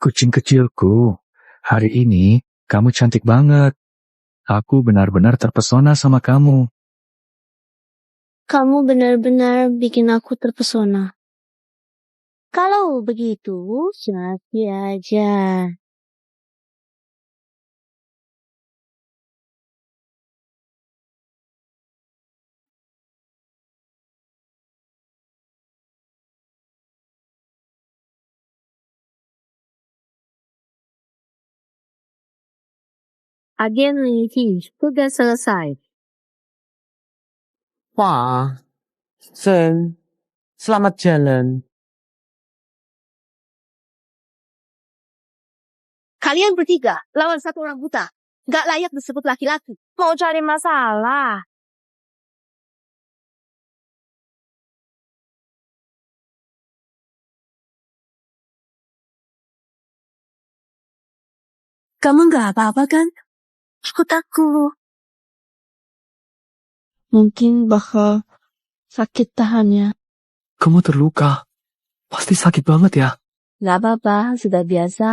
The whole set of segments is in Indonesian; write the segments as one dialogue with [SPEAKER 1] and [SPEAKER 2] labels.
[SPEAKER 1] Kucing kecilku, hari ini kamu cantik banget. Aku benar-benar terpesona sama kamu.
[SPEAKER 2] Kamu benar-benar bikin aku terpesona. Kalau begitu, nanti aja. Agen Linky, tugas selesai.
[SPEAKER 3] Wah, Sen, selamat jalan.
[SPEAKER 2] Kalian bertiga lawan satu orang buta. Gak layak disebut laki-laki. Mau cari masalah. Kamu gak apa-apa kan? Aku takut. Mungkin bakal sakit tahannya.
[SPEAKER 1] Kamu terluka. Pasti sakit banget ya.
[SPEAKER 2] Gak apa-apa, sudah biasa.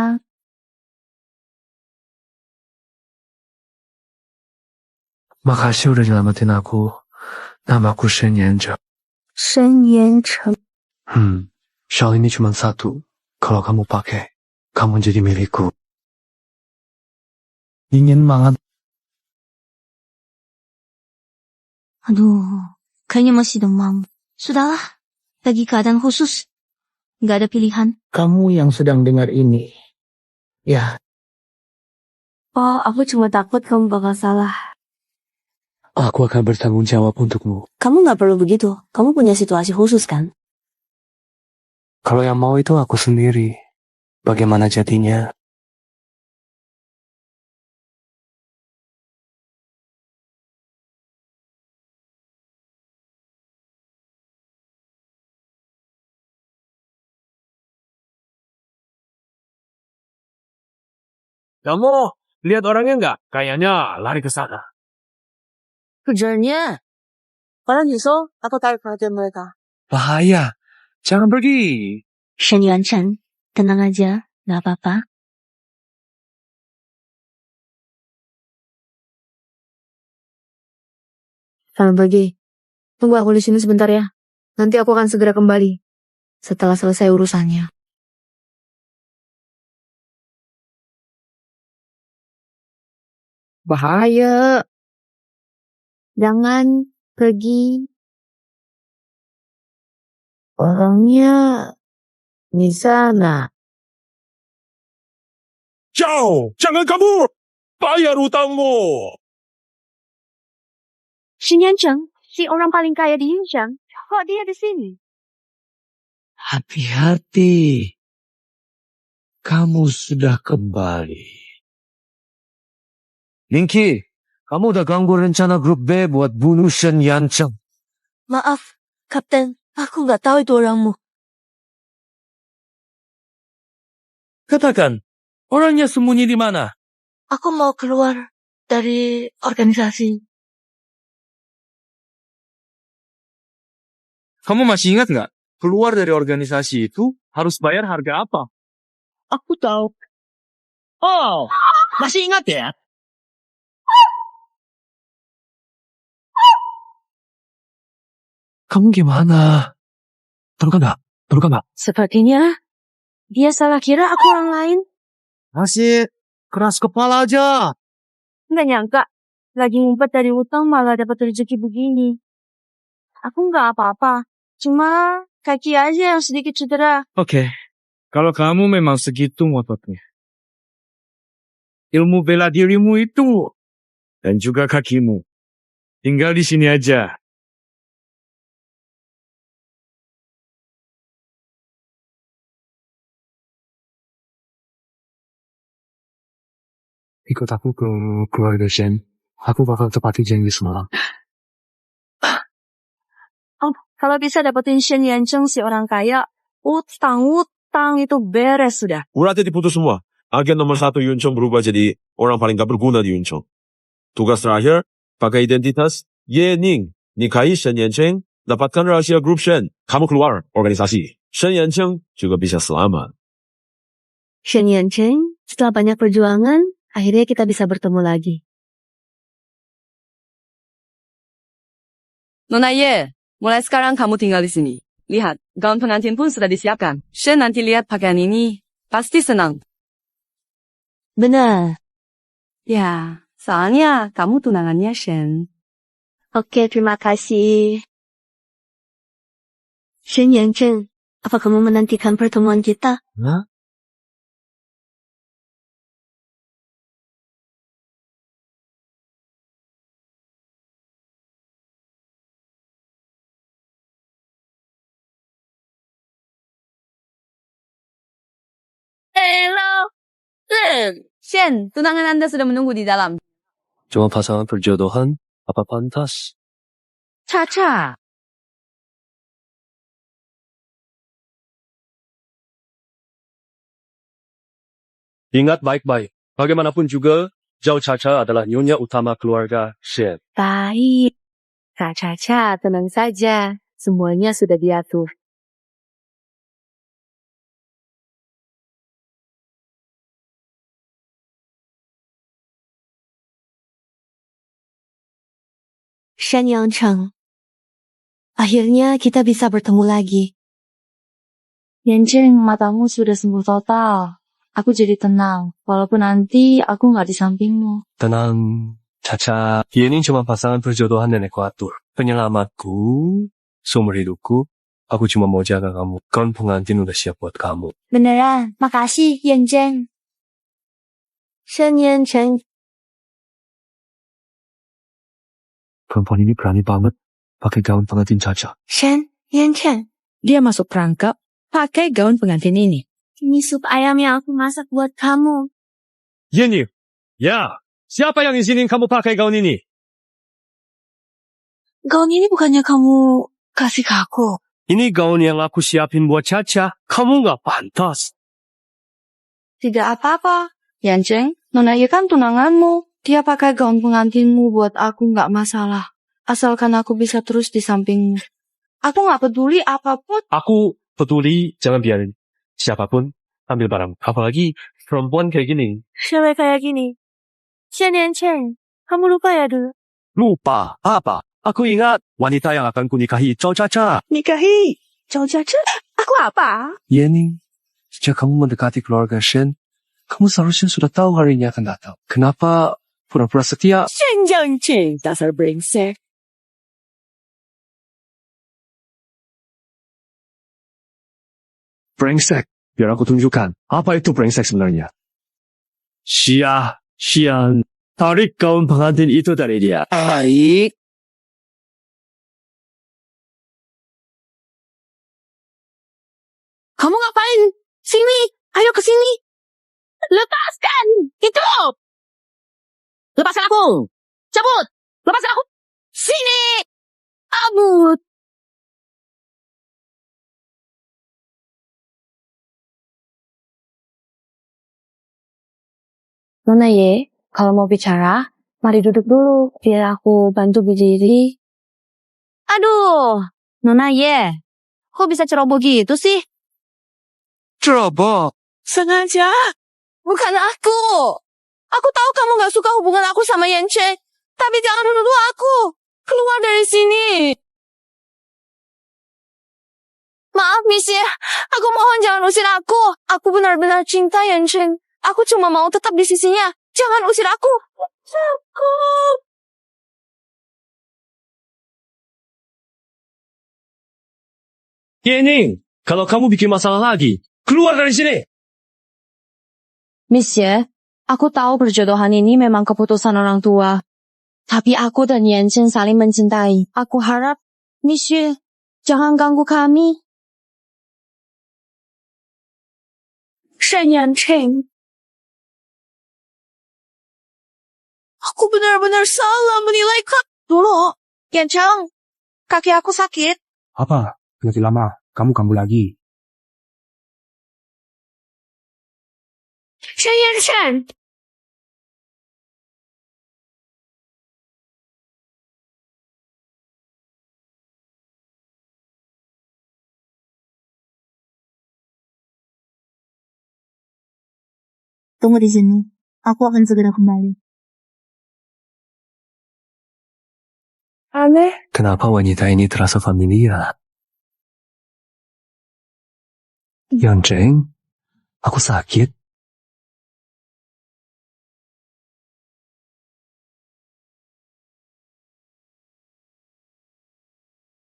[SPEAKER 1] Makasih udah nyelamatin aku. Namaku Shen Yanzheng.
[SPEAKER 2] Shen Yanzheng.
[SPEAKER 1] Shawl ini cuma satu. Kalau kamu pakai, kamu jadi milikku. Ingin banget.
[SPEAKER 2] Aduh, kayaknya masih demam. Sudahlah, lagi keadaan khusus. Gak ada pilihan.
[SPEAKER 3] Kamu yang sedang dengar ini. Ya,
[SPEAKER 2] Oh, aku cuma takut kamu bakal salah.
[SPEAKER 1] Aku akan bertanggung jawab untukmu.
[SPEAKER 2] Kamu gak perlu begitu. Kamu punya situasi khusus kan?
[SPEAKER 1] Kalau yang mau itu aku sendiri. Bagaimana jadinya?
[SPEAKER 4] Kamu lihat orangnya nggak? Kayaknya lari ke sana.
[SPEAKER 2] Kejarnya. Kalau nyusul, aku tarik perhatian mereka.
[SPEAKER 4] Bahaya. Jangan pergi.
[SPEAKER 2] Shen Yuanchen, tenang aja. Gak apa-apa. Selamat pergi. Tunggu aku di sini sebentar ya. Nanti aku akan segera kembali. Setelah selesai urusannya. Bahaya. Jangan pergi. Orangnya di sana.
[SPEAKER 4] Jauh, jangan kabur. Bayar utangmu.
[SPEAKER 2] Shen Yanzheng, si orang paling kaya di Yinzhang. Kok dia di sini?
[SPEAKER 3] hati-hati. Kamu sudah kembali. Linky, kamu udah ganggu rencana grup B buat bunuh Shen Yanzheng.
[SPEAKER 2] Maaf, Kapten. Aku nggak tahu itu orangmu.
[SPEAKER 4] Katakan, orangnya sembunyi di mana?
[SPEAKER 2] Aku mau keluar dari organisasi.
[SPEAKER 4] Kamu masih ingat nggak? Keluar dari organisasi itu harus bayar harga apa?
[SPEAKER 3] Aku tahu. Oh, masih ingat ya?
[SPEAKER 1] Kamu gimana? Terluka nggak?
[SPEAKER 2] Sepertinya dia salah kira aku orang lain.
[SPEAKER 3] Masih keras kepala aja.
[SPEAKER 2] Nggak nyangka, lagi ngumpet dari utang malah dapat rezeki begini. Aku nggak apa-apa, cuma kaki aja yang sedikit cedera.
[SPEAKER 4] Oke, kalau kamu memang segitu ngototnya. Ilmu bela dirimu itu dan juga kakimu. Tinggal di sini aja.
[SPEAKER 1] Ikut aku ke keluarga Shen. Aku bakal tepati janji semalam.
[SPEAKER 2] Oh, kalau bisa dapetin Shen Yanzheng si orang kaya, utang itu beres sudah.
[SPEAKER 5] Uratnya diputus semua. Agen nomor 1 Yuncheng berubah jadi orang paling gak berguna di Yuncheng. Tugas terakhir, pakai identitas Ye Ning, nikahi Shen Yancheng, dapatkan rahasia grup Shen. Kamu keluar organisasi. Shen Yancheng juga bisa selamat.
[SPEAKER 2] Shen Yancheng, setelah banyak perjuangan, akhirnya kita bisa bertemu lagi.
[SPEAKER 6] Nona Ye, mulai sekarang kamu tinggal di sini. Lihat, gaun pengantin pun sudah disiapkan. Shen nanti lihat pakaian ini, pasti senang.
[SPEAKER 2] Benar.
[SPEAKER 6] Ya, soalnya kamu tunangannya Shen.
[SPEAKER 2] Oke, terima kasih. Shen Yancheng, apa kamu menantikan pertemuan kita?
[SPEAKER 3] Hah?
[SPEAKER 2] Hello,
[SPEAKER 6] Shen, tunangan Anda sudah menunggu di dalam.
[SPEAKER 3] Cuma pasangan perjodohan, apa pantas?
[SPEAKER 6] Caca.
[SPEAKER 3] Ingat baik-baik, bagaimanapun juga, Zhao Caca adalah nyonya utama keluarga Shen.
[SPEAKER 2] baik. Kak Caca, tenang saja. Semuanya sudah diatur. Shen Yangcheng, akhirnya kita bisa bertemu lagi. Yancheng, matamu sudah sembuh total. Aku jadi tenang, walaupun nanti aku nggak di sampingmu.
[SPEAKER 3] Tenang, Caca. Yening cuma pasangan perjodohan dan Ekuator. Penyelamatku, seumur hidupku, aku cuma mau jaga kamu. Gaun pengantin udah siap buat kamu.
[SPEAKER 2] Beneran, makasih Yancheng. Shen Yancheng,
[SPEAKER 1] Perempuan ini berani banget pakai gaun pengantin Caca.
[SPEAKER 2] Shen Yancheng.
[SPEAKER 6] Dia masuk perangkap, pakai gaun pengantin ini.
[SPEAKER 2] Ini sup ayam yang aku masak buat kamu.
[SPEAKER 3] Yening, ya, siapa yang izinin kamu pakai gaun ini?
[SPEAKER 2] Gaun ini bukannya kamu kasih ke aku.
[SPEAKER 3] Ini gaun yang aku siapin buat Caca. Kamu nggak pantas.
[SPEAKER 2] Tidak apa-apa. Yancheng, Nona Ye kan tunanganmu. Dia pakai gaun pengantinmu buat aku nggak masalah. Asalkan aku bisa terus di sampingmu. Aku nggak peduli apapun.
[SPEAKER 3] Aku peduli, jangan biarin siapapun ambil barang. Apalagi perempuan kayak gini.
[SPEAKER 2] Cewek kayak gini. Shen Yancheng, kamu lupa ya dulu?
[SPEAKER 3] Lupa apa? Aku ingat wanita yang akan kunikahi Zhao Caca.
[SPEAKER 2] Nikahi. Zhao Caca? Aku apa?
[SPEAKER 3] Yening, sejak kamu mendekati keluarga Shen, kamu seharusnya sudah tahu hari ini akan datang. Kenapa pura-pura setia?
[SPEAKER 6] Shen Yancheng, dasar brengsek.
[SPEAKER 3] Brengsek. Biar aku tunjukkan. Apa itu brengsek sebenarnya? Xian, tarik gaun pengantin itu dari dia.
[SPEAKER 6] Baik.
[SPEAKER 2] Kamu ngapain? Sini. Ayo ke sini. Lepaskan. Itu. Lepaskan aku. Cabut. Lepaskan aku. Sini. Abut. Nona Ye, kalau mau bicara, mari duduk dulu, biar aku bantu berdiri. Aduh, Nona Ye, kok bisa ceroboh gitu sih?
[SPEAKER 3] Ceroboh.
[SPEAKER 2] Sengaja. Bukan aku. Aku tahu kamu gak suka hubungan aku sama Yancheng, tapi jangan nuduh aku. Keluar dari sini. Maaf, Monsieur. Aku mohon jangan usir aku. Aku benar-benar cinta Yancheng. Aku cuma mau tetap di sisinya. Jangan usir aku. Aku.
[SPEAKER 3] Yening, kalau kamu bikin masalah lagi, keluar dari sini.
[SPEAKER 2] Monsieur, aku tahu perjodohan ini memang keputusan orang tua. Tapi aku dan Yancheng saling mencintai. Aku harap, Monsieur, jangan ganggu kami. Shen Yancheng. Aku benar-benar salah menilai kamu. Dulu, Yancheng, kaki aku sakit.
[SPEAKER 1] Apa? Nanti lama, kamu kambuh lagi.
[SPEAKER 2] Shen Yancheng.
[SPEAKER 7] Tunggu di sini. Aku akan segera kembali.
[SPEAKER 6] Aneh.
[SPEAKER 3] Kenapa wanita ini terasa familiar? Yanjeng, aku sakit.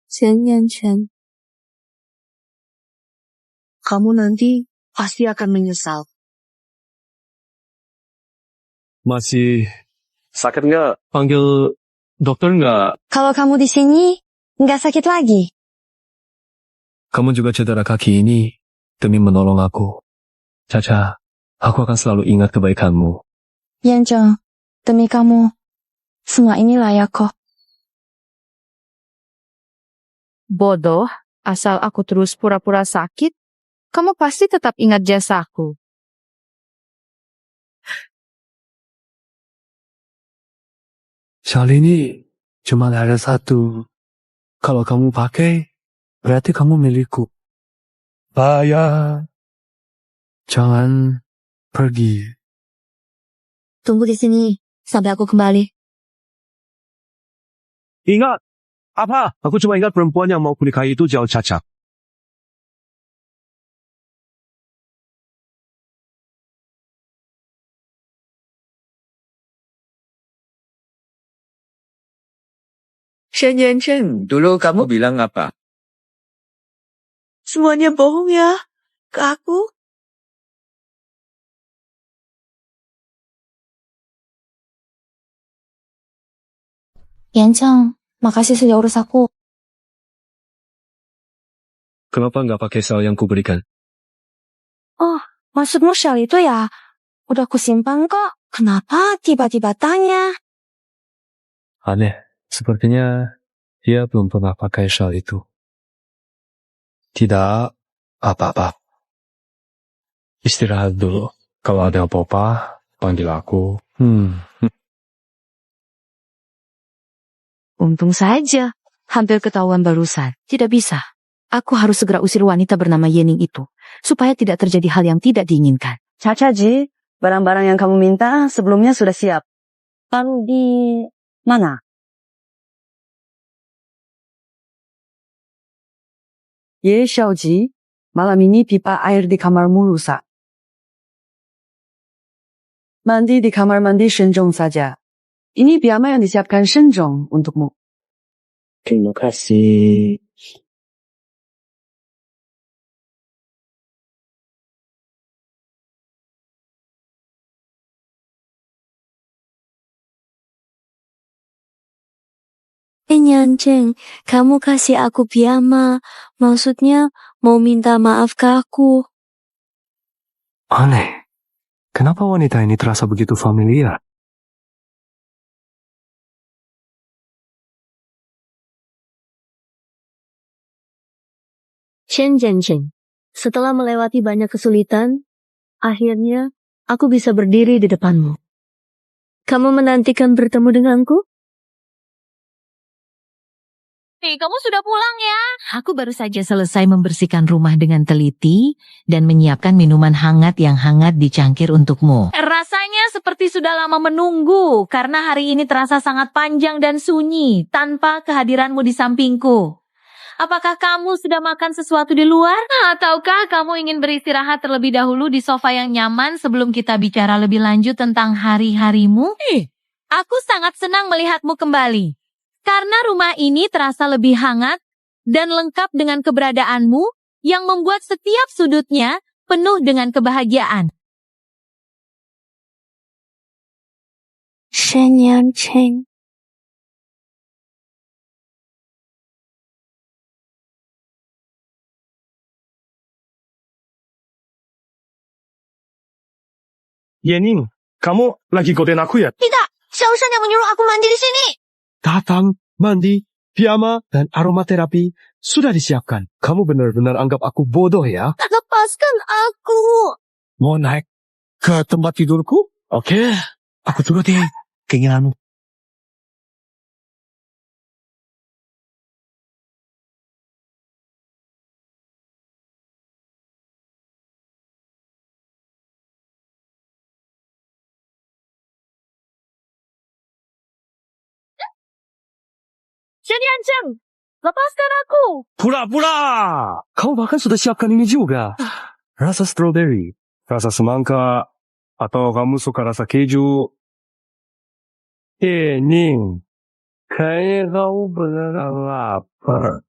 [SPEAKER 2] Chen Yanchen, kamu nanti pasti akan menyesal.
[SPEAKER 3] Masih sakit nggak? Panggil dokter nggak?
[SPEAKER 2] Kalau kamu di sini, nggak sakit lagi.
[SPEAKER 3] Kamu juga cedera kaki ini demi menolong aku. Caca, aku akan selalu ingat kebaikanmu.
[SPEAKER 2] Yancheng, demi kamu, semua ini layak kok. Bodoh, asal aku terus pura-pura sakit, kamu pasti tetap ingat jasaku.
[SPEAKER 3] Shal ini cuma ada satu. Kalau kamu pakai, berarti kamu milikku. Bahaya. Jangan pergi.
[SPEAKER 2] Tunggu di sini, sampai aku kembali.
[SPEAKER 3] Ingat! Apa? Aku cuma ingat perempuan yang mau kunikahi itu jauh Caca.
[SPEAKER 4] Shen Yanchen, dulu kamu bilang apa?
[SPEAKER 8] Semuanya bohong ya, ke aku.
[SPEAKER 2] Yancheng, makasih sudah urus aku.
[SPEAKER 3] Kenapa nggak pakai sel yang kuberikan?
[SPEAKER 2] Oh, maksudmu Shell itu ya? Udah kusimpan kok. Kenapa tiba-tiba tanya?
[SPEAKER 3] Aneh. Sepertinya dia belum pernah pakai sel itu. Tidak apa-apa. Istirahat dulu. Kalau ada apa-apa, panggil aku.
[SPEAKER 2] Untung saja. Hampir ketahuan barusan. Tidak bisa. Aku harus segera usir wanita bernama Yening itu. Supaya tidak terjadi hal yang tidak diinginkan.
[SPEAKER 6] Caca Ji, barang-barang yang kamu minta sebelumnya sudah siap. Lalu di mana? Ye Xiaoji, malam ini pipa air di kamarmu rusak. Mandi di kamar mandi Shenjong saja. Ini piyama yang disiapkan Shenjong untukmu.
[SPEAKER 4] Terima kasih.
[SPEAKER 2] Yancheng, kamu kasih aku piyama. Maksudnya mau minta maaf ke aku.
[SPEAKER 3] Aneh. Kenapa wanita ini terasa begitu familiar?
[SPEAKER 2] Chen Yancheng, setelah melewati banyak kesulitan, akhirnya aku bisa berdiri di depanmu. Kamu menantikan bertemu denganku?
[SPEAKER 9] Nih, kamu sudah pulang ya? Aku baru saja selesai membersihkan rumah dengan teliti dan menyiapkan minuman hangat yang hangat di cangkir untukmu. Rasanya seperti sudah lama menunggu karena hari ini terasa sangat panjang dan sunyi tanpa kehadiranmu di sampingku. Apakah kamu sudah makan sesuatu di luar? Ataukah kamu ingin beristirahat terlebih dahulu di sofa yang nyaman sebelum kita bicara lebih lanjut tentang hari-harimu? Aku sangat senang melihatmu kembali. Karena rumah ini terasa lebih hangat dan lengkap dengan keberadaanmu yang membuat setiap sudutnya penuh dengan kebahagiaan.
[SPEAKER 2] Shen Yancheng.
[SPEAKER 3] Yening, kamu lagi godain aku ya?
[SPEAKER 7] Tidak, Xiaoshan yang menyuruh aku mandi di sini.
[SPEAKER 3] Datang, mandi, piyama, dan aromaterapi sudah disiapkan. Kamu benar-benar anggap aku bodoh ya?
[SPEAKER 7] Lepaskan aku.
[SPEAKER 3] Mau naik ke tempat tidurku? Oke, aku turuti keinginanmu.
[SPEAKER 6] Shen Yancheng, lepaskan aku.
[SPEAKER 3] Pura-pura! Kamu bahkan sudah siapkan ini juga. Rasa strawberry, rasa semangka, atau kamu suka rasa keju? Ning, kayaknya kamu beneran lapar.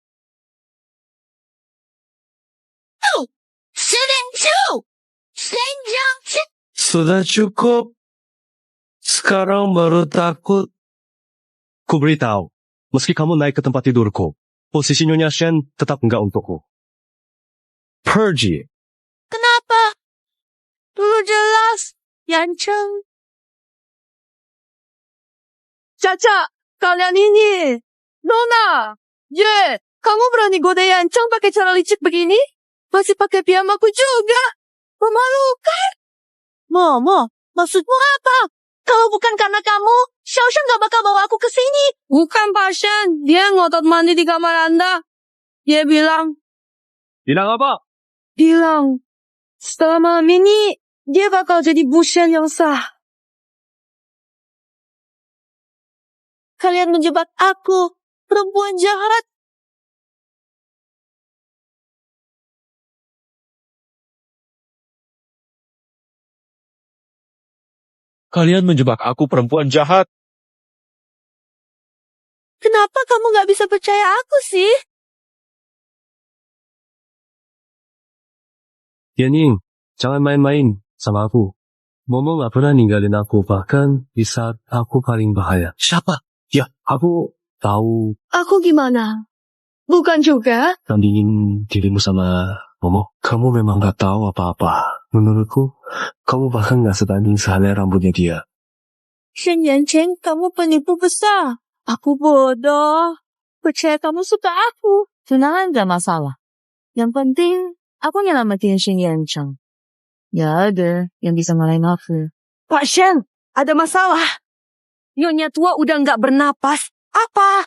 [SPEAKER 3] Sudah cukup. Sekarang baru takut. Ku beritahu, meski kamu naik ke tempat tidurku, posisi Nyonya Shen tetap enggak untukku. Pergi.
[SPEAKER 8] Kenapa? Dulu jelas, Yancheng. Caca, kalian ini. Nona, Ye, kamu berani goda Yancheng pakai cara licik begini? Masih pakai piyamaku juga. Memalukan. Momo, maksudmu apa? Kalau bukan karena kamu, Xiaoshan gak bakal bawa aku ke sini. Bukan, Pak Shen. Dia ngotot mandi di kamar Anda. Dia bilang,
[SPEAKER 3] Bilang apa?
[SPEAKER 8] bilang, setelah malam ini, dia bakal jadi Bu Shen yang sah. Kalian menjebak aku, perempuan jahat.
[SPEAKER 5] Kalian menjebak aku, perempuan jahat.
[SPEAKER 8] Kenapa kamu gak bisa percaya aku sih?
[SPEAKER 3] Ning, jangan main-main sama aku. Momo gak pernah ninggalin aku, bahkan di saat aku paling bahaya. Siapa? Ya, aku tahu
[SPEAKER 8] Aku gimana? Bukan juga?
[SPEAKER 3] tandingin dirimu sama Momo. Kamu memang gak tahu apa-apa. Menurutku, kamu bahkan gak setanding sehelai rambutnya dia.
[SPEAKER 8] Shen Yancheng, kamu penipu besar. Aku bodoh. Percaya kamu suka aku.
[SPEAKER 9] Tunangan gak masalah. Yang penting, aku nyelamatin Shen Yancheng. Ya ada yang bisa ngalahin aku.
[SPEAKER 8] Pak Shen, ada masalah. Nyonya tua udah gak bernapas. Apa?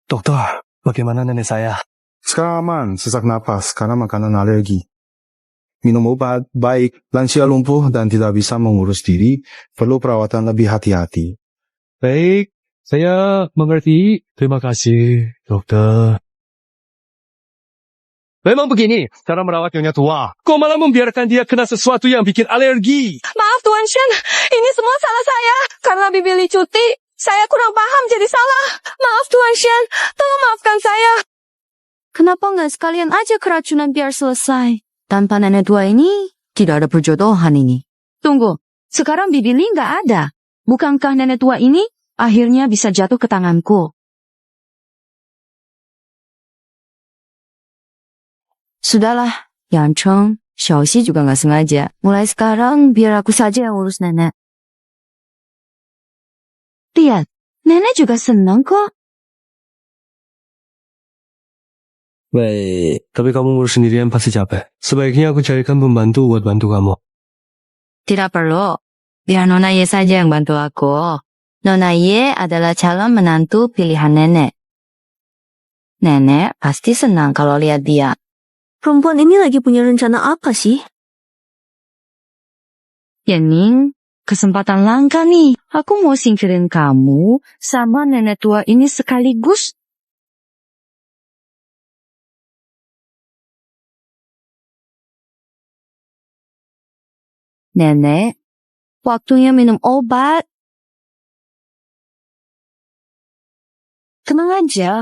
[SPEAKER 3] Dokter, bagaimana nenek saya?
[SPEAKER 10] Sekarang aman, sesak napas karena makanan alergi. Minum obat, baik, lansia lumpuh dan tidak bisa mengurus diri, perlu perawatan lebih hati-hati.
[SPEAKER 3] Baik, saya mengerti. Terima kasih, dokter. Memang begini cara merawat nyonya tua. Kok malah membiarkan dia kena sesuatu yang bikin alergi?
[SPEAKER 6] Maaf Tuan Shen, ini semua salah saya. Karena Bibi Li cuti, saya kurang paham jadi salah. Maaf Tuan Shen, tolong maafkan saya.
[SPEAKER 2] Kenapa nggak sekalian aja keracunan biar selesai? Tanpa nenek tua ini, tidak ada perjodohan ini. Tunggu, sekarang Bibi Li nggak ada. Bukankah nenek tua ini akhirnya bisa jatuh ke tanganku? Sudahlah, Yancheng, Xiaoxi juga nggak sengaja. Mulai sekarang biar aku saja yang urus nenek. Lihat, nenek juga senang kok.
[SPEAKER 3] Baik, tapi kamu ngurus sendirian pasti capek. Sebaiknya aku carikan pembantu buat bantu kamu.
[SPEAKER 2] Tidak perlu. Biar Nona Ye saja yang bantu aku. Nona Ye adalah calon menantu pilihan nenek. Nenek pasti senang kalau lihat dia.
[SPEAKER 8] Perempuan ini lagi punya rencana apa sih?
[SPEAKER 2] Yening, kesempatan langka nih. Aku mau singkirin kamu sama nenek tua ini sekaligus. Nenek, waktunya minum obat. Tenang aja,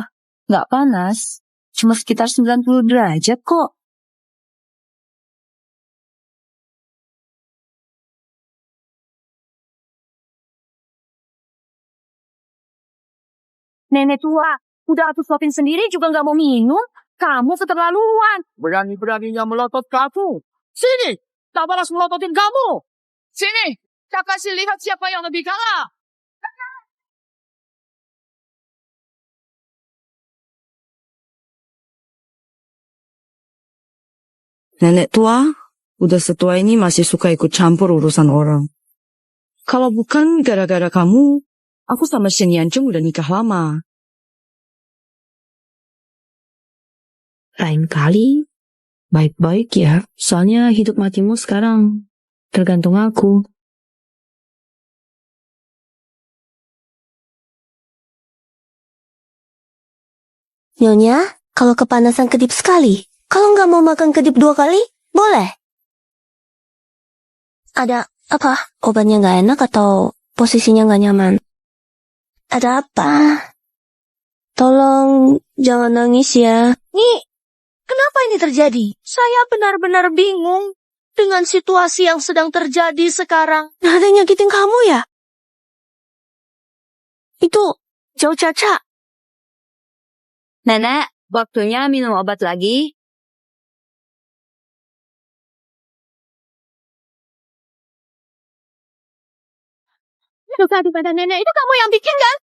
[SPEAKER 2] nggak panas. Cuma sekitar 90 derajat kok.
[SPEAKER 8] Nenek tua, udah aku suapin sendiri juga nggak mau minum. Kamu keterlaluan.
[SPEAKER 4] Berani-beraninya melotot ke aku. Sini, tak balas melototin kamu. Sini, tak kasih lihat siapa yang lebih kalah.
[SPEAKER 2] Nenek tua, udah setua ini masih suka ikut campur urusan orang. Kalau bukan gara-gara kamu, aku sama Shen Yancheng udah nikah lama. Lain kali, Baik-baik ya, soalnya hidup matimu sekarang tergantung aku.
[SPEAKER 7] Nyonya, kalau kepanasan kedip sekali, kalau nggak mau makan kedip 2 kali, boleh? Ada apa? Obatnya nggak enak atau posisinya nggak nyaman? Ada apa? Tolong jangan nangis ya. Nih, kenapa ini terjadi? Saya benar-benar bingung dengan situasi yang sedang terjadi sekarang. Ada yang nyakitin kamu ya? Itu Jauh Caca.
[SPEAKER 2] Nenek, waktunya minum obat lagi.
[SPEAKER 7] Luka di badan nenek itu kamu yang bikin kan?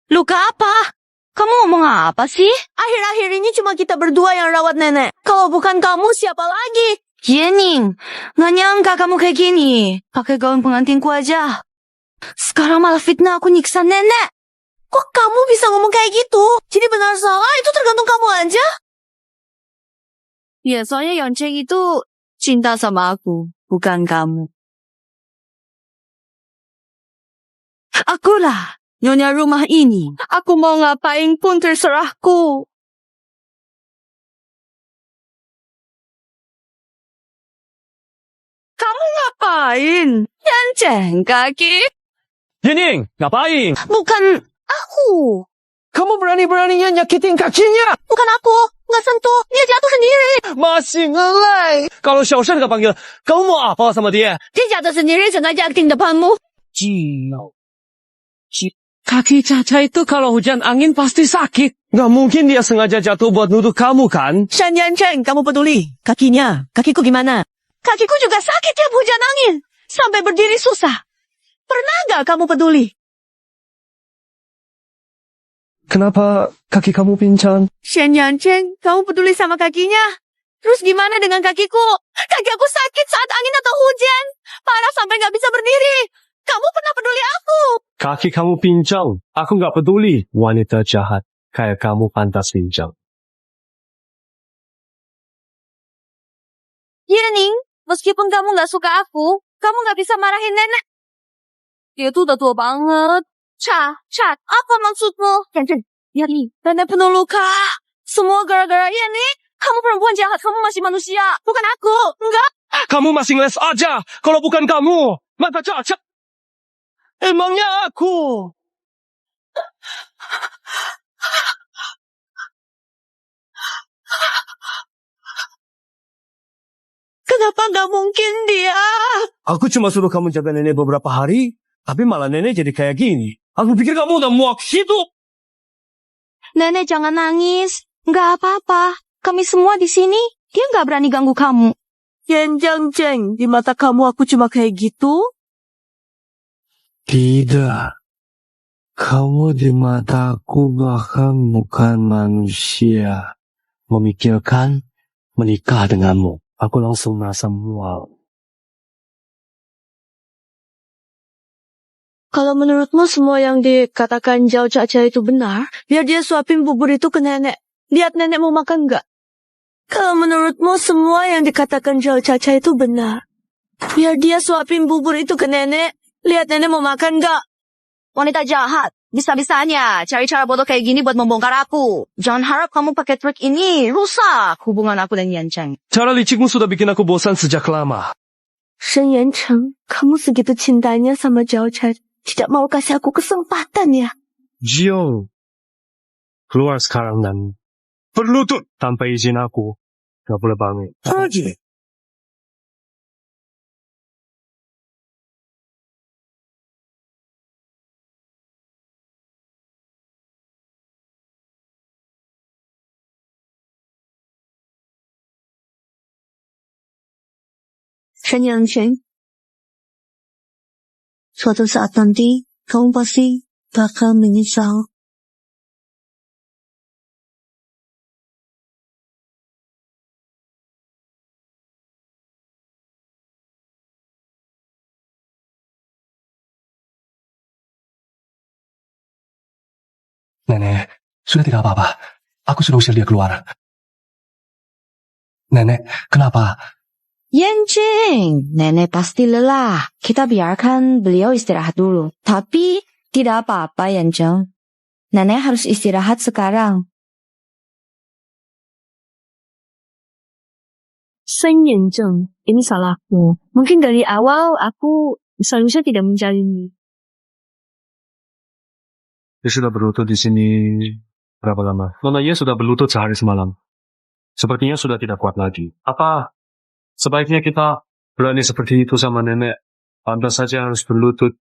[SPEAKER 2] Luka apa? Kamu ngomong apa sih?
[SPEAKER 7] Akhir-akhir ini cuma kita berdua yang rawat nenek. Kalau bukan kamu, siapa lagi?
[SPEAKER 2] Yening, nggak nyangka kamu kayak gini. Pakai gaun pengantinku aja. Sekarang malah fitnah aku nyiksa nenek.
[SPEAKER 7] Kok kamu bisa ngomong kayak gitu? Jadi benar salah itu tergantung kamu aja.
[SPEAKER 2] Ya, soalnya Yeoncheng itu cinta sama aku, bukan kamu. Akulah nyonya rumah ini.
[SPEAKER 8] Aku mau ngapain pun terserahku.
[SPEAKER 2] Kamu ngapain? Yeoncheng, kaki.
[SPEAKER 3] Yening, ngapain?
[SPEAKER 7] Bukan aku.
[SPEAKER 3] Kamu berani-beraninya nyakitin kakinya.
[SPEAKER 7] Bukan aku. Nggak sentuh. Dia jatuh sendiri.
[SPEAKER 3] Masih ngelay. Kalau Xiaoshan nggak panggil, kamu mau apa sama dia?
[SPEAKER 2] Dia jatuh sendiri sengaja akting depanmu.
[SPEAKER 3] Gino. Kaki Caca itu kalau hujan angin pasti sakit. Nggak mungkin dia sengaja jatuh buat nuduh kamu kan?
[SPEAKER 8] Shan Yancheng, kamu peduli? Kakinya, kakiku gimana?
[SPEAKER 7] Kakiku juga sakit tiap hujan angin. Sampai berdiri susah. Pernah nggak kamu peduli?
[SPEAKER 3] Kenapa kaki kamu pincang?
[SPEAKER 8] Shan Yancheng, kamu peduli sama kakinya? Terus gimana dengan kakiku? Kaki aku sakit saat angin atau hujan. Parah sampai nggak bisa berdiri. Kamu pernah peduli aku?
[SPEAKER 3] Kaki kamu pincang. Aku nggak peduli. Wanita jahat. Kayak kamu pantas pincang.
[SPEAKER 2] Yening, meskipun kamu nggak suka aku, kamu nggak bisa marahin nenek. Dia tuh udah tua banget.
[SPEAKER 7] Cat, apa maksudmu?
[SPEAKER 2] Yeoncheng, lihat nih.
[SPEAKER 8] Nenek penuh luka.
[SPEAKER 7] Semua gara-gara ini. Kamu perempuan jahat, kamu masih manusia. Bukan aku, enggak.
[SPEAKER 3] Kamu masih ngeles aja. Kalau bukan kamu, maka Caca. Emangnya aku.
[SPEAKER 8] Kenapa nggak mungkin dia?
[SPEAKER 3] Aku cuma suruh kamu jaga nenek beberapa hari, tapi malah nenek jadi kayak gini. Aku pikir kamu udah muak hidup.
[SPEAKER 2] Nenek jangan nangis. Nggak apa-apa. Kami semua di sini. Dia nggak berani ganggu kamu.
[SPEAKER 8] Yancheng, di mata kamu aku cuma kayak gitu?
[SPEAKER 3] Tidak. Kamu di mataku bahkan bukan manusia. Memikirkan menikah denganmu. Aku langsung merasa mual.
[SPEAKER 8] Kalau menurutmu semua yang dikatakan Jauh Caca itu benar, biar dia suapin bubur itu ke nenek. Lihat nenek mau makan nggak? Kalau menurutmu semua yang dikatakan Jauh Caca itu benar, biar dia suapin bubur itu ke nenek. Lihat nenek mau makan nggak?
[SPEAKER 2] Wanita jahat. Bisa-bisanya cari cara bodoh kayak gini buat membongkar aku. Jangan harap kamu pakai trik ini rusak hubungan aku dan Yeoncheng.
[SPEAKER 3] Cara licikmu sudah bikin aku bosan sejak lama.
[SPEAKER 8] Shen Yancheng, kamu segitu cintanya sama Jauh Caca. Tidak mau kasih aku kesempatan ya?
[SPEAKER 3] Jio, keluar sekarang dan berlutut tanpa izin aku. Gak boleh bangun. Aja.
[SPEAKER 7] Shen Yancheng. Suatu saat nanti, kamu pasti bakal menyesal.
[SPEAKER 3] Nenek, sudah tidak apa-apa. Aku sudah usir dia keluar. Nenek, kenapa?
[SPEAKER 2] Yanjing, nenek pasti lelah. Kita biarkan beliau istirahat dulu. Tapi tidak apa-apa, Yanjing. Nenek harus istirahat sekarang.
[SPEAKER 8] Shen Yanjing, ini salahku. Mungkin dari awal aku seharusnya tidak mencarimu.
[SPEAKER 3] Dia sudah berlutut di sini berapa lama? Nona Ye sudah berlutut sehari semalam. Sepertinya sudah tidak kuat lagi. Apa sebaiknya kita berani seperti itu sama nenek? Pantas saja harus berlutut.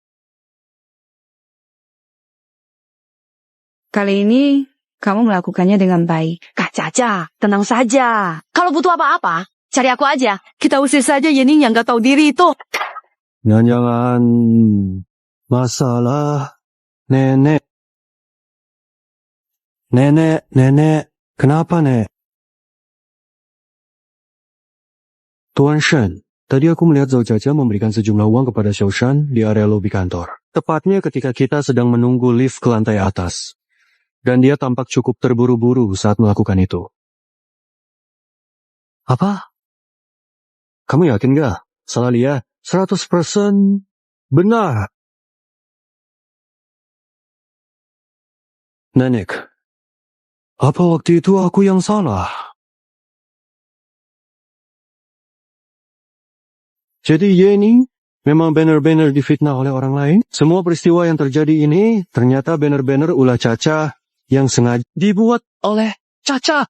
[SPEAKER 2] Kali ini kamu melakukannya dengan baik.
[SPEAKER 6] Kak Caca, tenang saja. Kalau butuh apa-apa, cari aku aja. Kita usir saja Yening yang gak tahu diri itu.
[SPEAKER 3] Jangan masalah nenek. Nenek, kenapa, Nek? Tuan Shen, tadi aku melihat Zhao Jia memberikan sejumlah uang kepada Xiao Shan di area lobi kantor. Tepatnya ketika kita sedang menunggu lift ke lantai atas. Dan dia tampak cukup terburu-buru saat melakukan itu. Apa? Kamu yakin gak? Salah lihat? 100% benar. Nenek, apa waktu itu aku yang salah? Jadi Yening memang benar-benar difitnah oleh orang lain? Semua peristiwa yang terjadi ini ternyata benar-benar ulah Caca yang sengaja dibuat oleh Caca.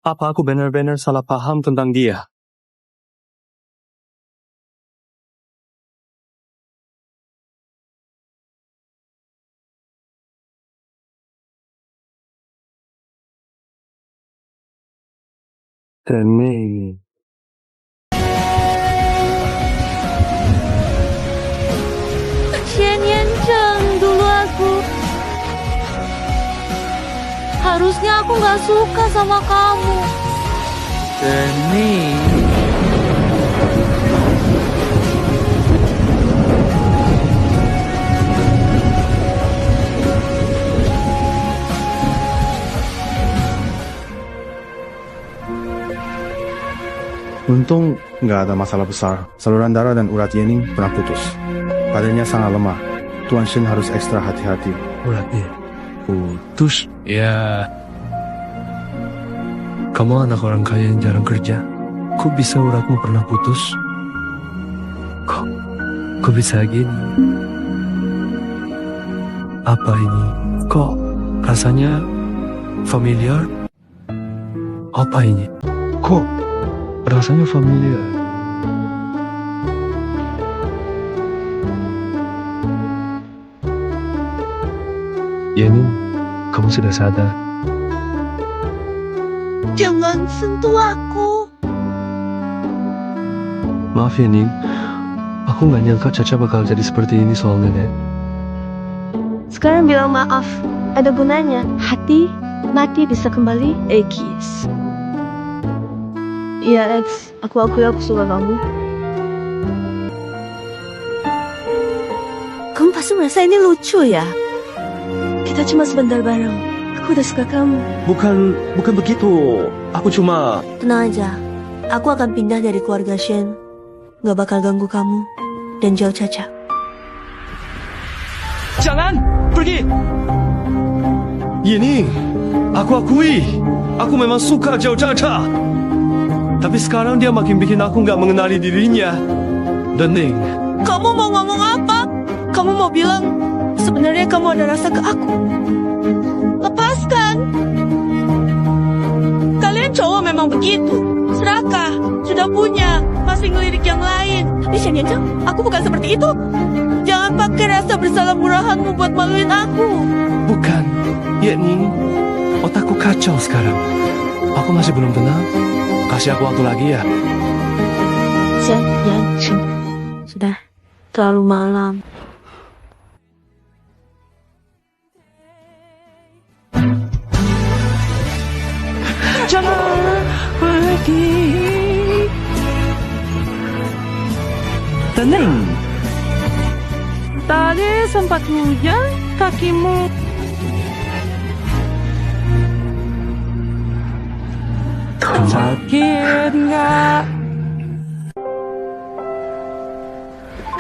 [SPEAKER 3] Apa aku benar-benar salah paham tentang dia? Tenang.
[SPEAKER 7] Shen Yanjing, dulu aku. Harusnya aku gak suka sama kamu.
[SPEAKER 1] Tenang.
[SPEAKER 10] Untung nggak ada masalah besar. Saluran darah dan urat Yening pernah putus. Badannya sangat lemah. Tuan Shen harus ekstra hati-hati.
[SPEAKER 3] Uratnya putus? Ya. Kamu anak orang kaya yang jarang kerja. Kok bisa uratmu pernah putus? Kok bisa gini? Apa ini? Kok rasanya familiar? Apa ini? Kok rasanya familiar? Yening, kamu sudah sadar?
[SPEAKER 7] Jangan sentuh aku.
[SPEAKER 3] Maaf Yening, aku gak nyangka Caca bakal jadi seperti ini soal nenek.
[SPEAKER 7] Sekarang bilang maaf. Ada gunanya. Hati, mati bisa kembali. Ekis. Iya, X. Aku akui aku suka kamu. Kamu pasti merasa ini lucu ya? Kita cuma sebentar bareng. Aku udah suka kamu.
[SPEAKER 3] Bukan begitu. Aku cuma...
[SPEAKER 7] Tenang aja. Aku akan pindah dari keluarga Shen. Gak bakal ganggu kamu. Dan jauh Caca.
[SPEAKER 3] Jangan! Pergi! Yening, aku akui. Aku memang suka Zhao Caca. Tapi sekarang dia makin bikin aku gak mengenali dirinya. Dan Ning,
[SPEAKER 8] Kamu mau ngomong apa? Kamu mau bilang sebenarnya kamu ada rasa ke aku? Lepaskan. Kalian cowok memang begitu. Serakah, sudah punya, masih ngelirik yang lain. Tapi Shen Yanjing, aku bukan seperti itu. Jangan pakai rasa bersalah murahanmu buat maluin aku.
[SPEAKER 3] bukan. Yening, otakku kacau sekarang. Aku masih belum tenang. Kasih aku waktu lagi ya.
[SPEAKER 7] Shen Yanjing. Sudah terlalu malam.
[SPEAKER 3] Jangan pergi.
[SPEAKER 6] Neng. Tadi sempat hujan, kakimu sakit nggak?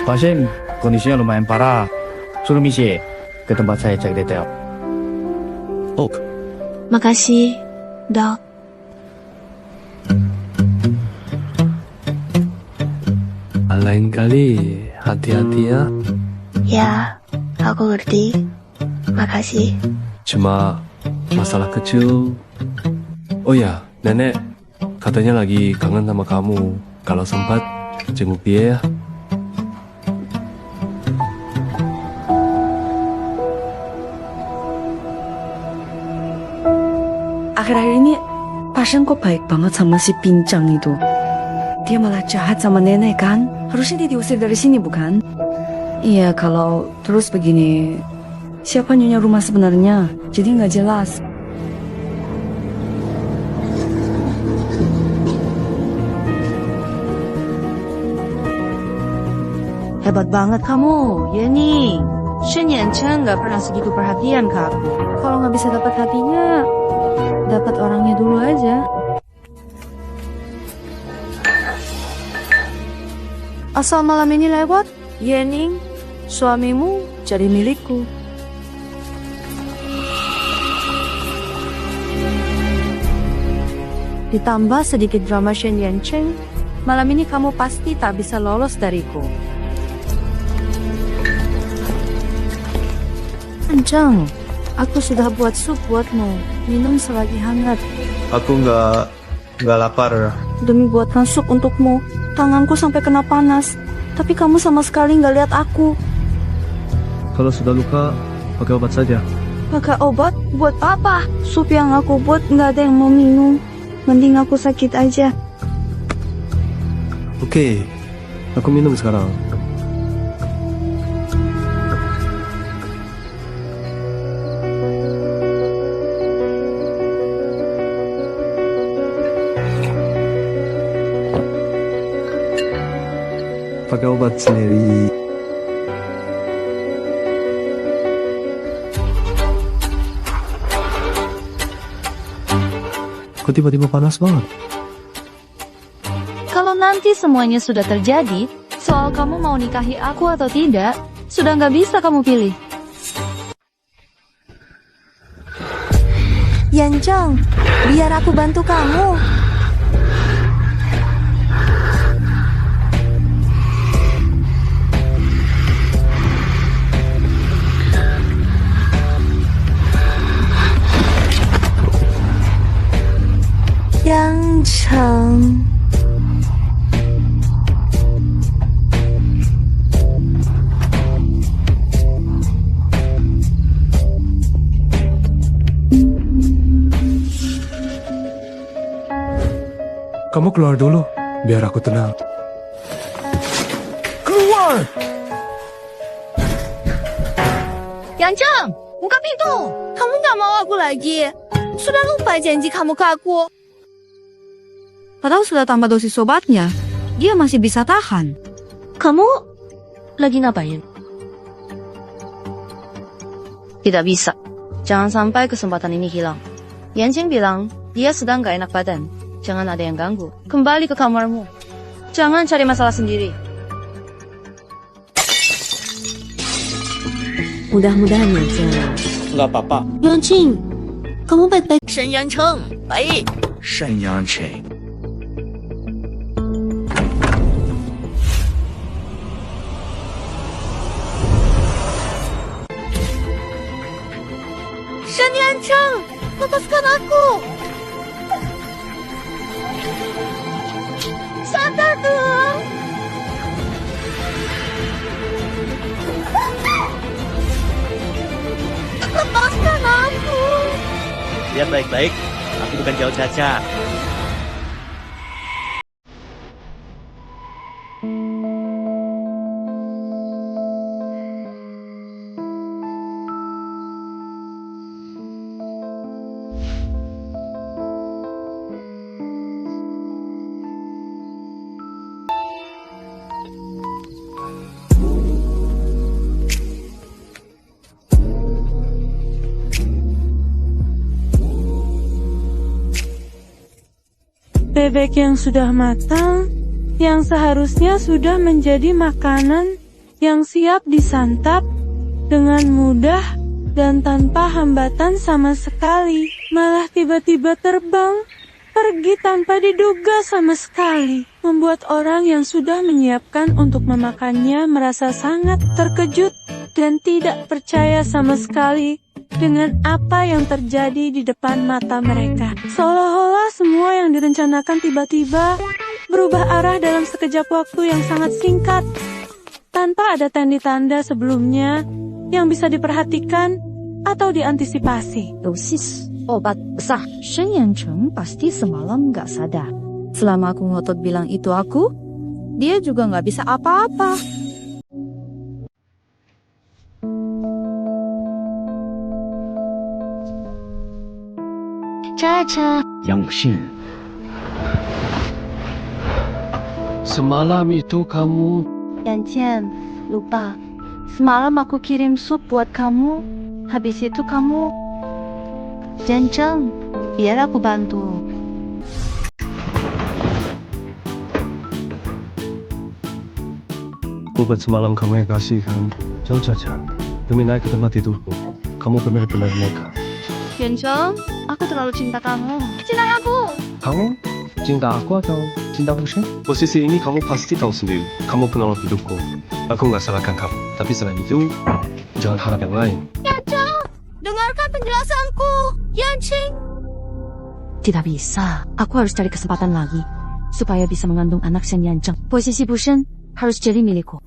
[SPEAKER 11] Pasien kondisinya lumayan parah. Suruh misi ke tempat saya cek detail.
[SPEAKER 3] Oh,
[SPEAKER 7] Makasih, Dok.
[SPEAKER 3] lain kali hati-hati ya.
[SPEAKER 7] Ya, aku ngerti. Makasih.
[SPEAKER 3] Cuma masalah kecil. Oh ya, nenek katanya lagi kangen sama kamu. Kalau sempat, jenguk dia ya.
[SPEAKER 6] Akhir-akhir ini, Pasien kok baik banget sama si Pincang itu. Dia malah jahat sama nenek kan? Harusnya dia diusir dari sini bukan? Iya, kalau terus begini, siapa nyonya rumah sebenarnya? Jadi nggak jelas.
[SPEAKER 2] Hebat banget kamu, Yeni. Shen Yancheng gak pernah segitu perhatian ke aku. Kalau nggak bisa dapat hatinya, dapat orangnya dulu aja. Asal malam ini lewat, Yening, suamimu jadi milikku. Ditambah sedikit drama Shen Yancheng, malam ini kamu pasti tak bisa lolos dariku. Anjang, aku sudah buat sup buatmu. Minum selagi hangat.
[SPEAKER 10] Aku nggak lapar.
[SPEAKER 2] Demi buatkan sup untukmu, tanganku sampai kena panas. Tapi kamu sama sekali nggak lihat aku.
[SPEAKER 3] Kalau sudah luka, pakai obat saja.
[SPEAKER 2] Pakai obat? Buat apa? Sup yang aku buat nggak ada yang mau minum. Mending aku sakit aja.
[SPEAKER 3] Oke, aku minum sekarang. Pakai obat sendiri. Kok tiba-tiba panas banget?
[SPEAKER 9] Kalau nanti semuanya sudah terjadi, soal kamu mau nikahi aku atau tidak, sudah nggak bisa kamu pilih.
[SPEAKER 2] Yancheng, biar aku bantu kamu. Yancheng.
[SPEAKER 3] Kamu keluar dulu, biar aku tenang.
[SPEAKER 4] Keluar!
[SPEAKER 7] Yancheng, buka pintu. Kamu nggak mau aku lagi. Sudah lupa janji kamu ke aku.
[SPEAKER 2] Padahal sudah tambah dosis obatnya, dia masih bisa tahan.
[SPEAKER 7] Kamu lagi ngapain?
[SPEAKER 2] Tidak bisa. Jangan sampai kesempatan ini hilang. Yancheng bilang, dia sedang gak enak badan. Jangan ada yang ganggu. Kembali ke kamarmu. Jangan cari masalah sendiri.
[SPEAKER 7] Mudah-mudahan aja.
[SPEAKER 10] Nggak apa-apa.
[SPEAKER 7] Yancheng, kamu baik-baik.
[SPEAKER 8] Shen Yancheng, baik.
[SPEAKER 1] Shen Yancheng.
[SPEAKER 7] Shen Yancheng, lepaskan aku. Sadar dong. Lepaskan aku.
[SPEAKER 11] Lihat baik-baik, aku bukan jauh Caca.
[SPEAKER 8] bebek yang sudah matang, yang seharusnya sudah menjadi makanan yang siap disantap dengan mudah dan tanpa hambatan sama sekali, malah tiba-tiba terbang, pergi tanpa diduga sama sekali, membuat orang yang sudah menyiapkan untuk memakannya merasa sangat terkejut dan tidak percaya sama sekali dengan apa yang terjadi di depan mata mereka. Seolah-olah semua yang direncanakan tiba-tiba berubah arah dalam sekejap waktu yang sangat singkat, tanpa ada tanda-tanda sebelumnya yang bisa diperhatikan atau diantisipasi.
[SPEAKER 6] Dosis obat besar. Shen Yancheng pasti semalam nggak sadar. Selama aku ngotot bilang itu aku, dia juga nggak bisa apa-apa.
[SPEAKER 7] Caca.
[SPEAKER 3] Yang Xin. Semalam itu kamu...
[SPEAKER 2] Yanchen, lupa. Semalam aku kirim sup buat kamu. Habis itu kamu... Yanchen, biar aku bantu.
[SPEAKER 3] Obat semalam kamu yang kasih kan? Jauh Caca. Demi naik ke tempat tidurku. Kamu benar-benar nekat.
[SPEAKER 2] Yanchen, aku terlalu cinta kamu. Cinta aku.
[SPEAKER 3] Kamu? Cinta aku atau cinta Hussein? Posisi ini kamu pasti tahu sendiri. Kamu penolong hidupku. Aku nggak salahkan kamu. Tapi selain itu, jangan harap yang lain.
[SPEAKER 7] Yancheng, dengarkan penjelasanku. Yancheng.
[SPEAKER 6] Tidak bisa. Aku harus cari kesempatan lagi supaya bisa mengandung anak Shen Yancheng. Posisi Bu Shen harus jadi milikku.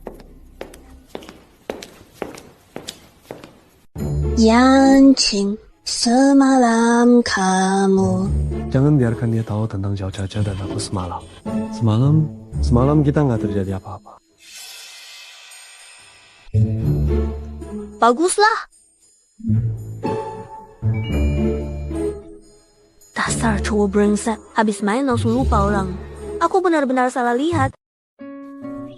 [SPEAKER 7] Yancheng, semalam kamu.
[SPEAKER 3] Jangan biarkan dia tahu tentang Zhao Caca dan aku semalam. Semalam kita nggak terjadi apa-apa.
[SPEAKER 7] Baguslah. Dasar cowok brengsek, habis main langsung lupa orang. Aku benar-benar salah lihat.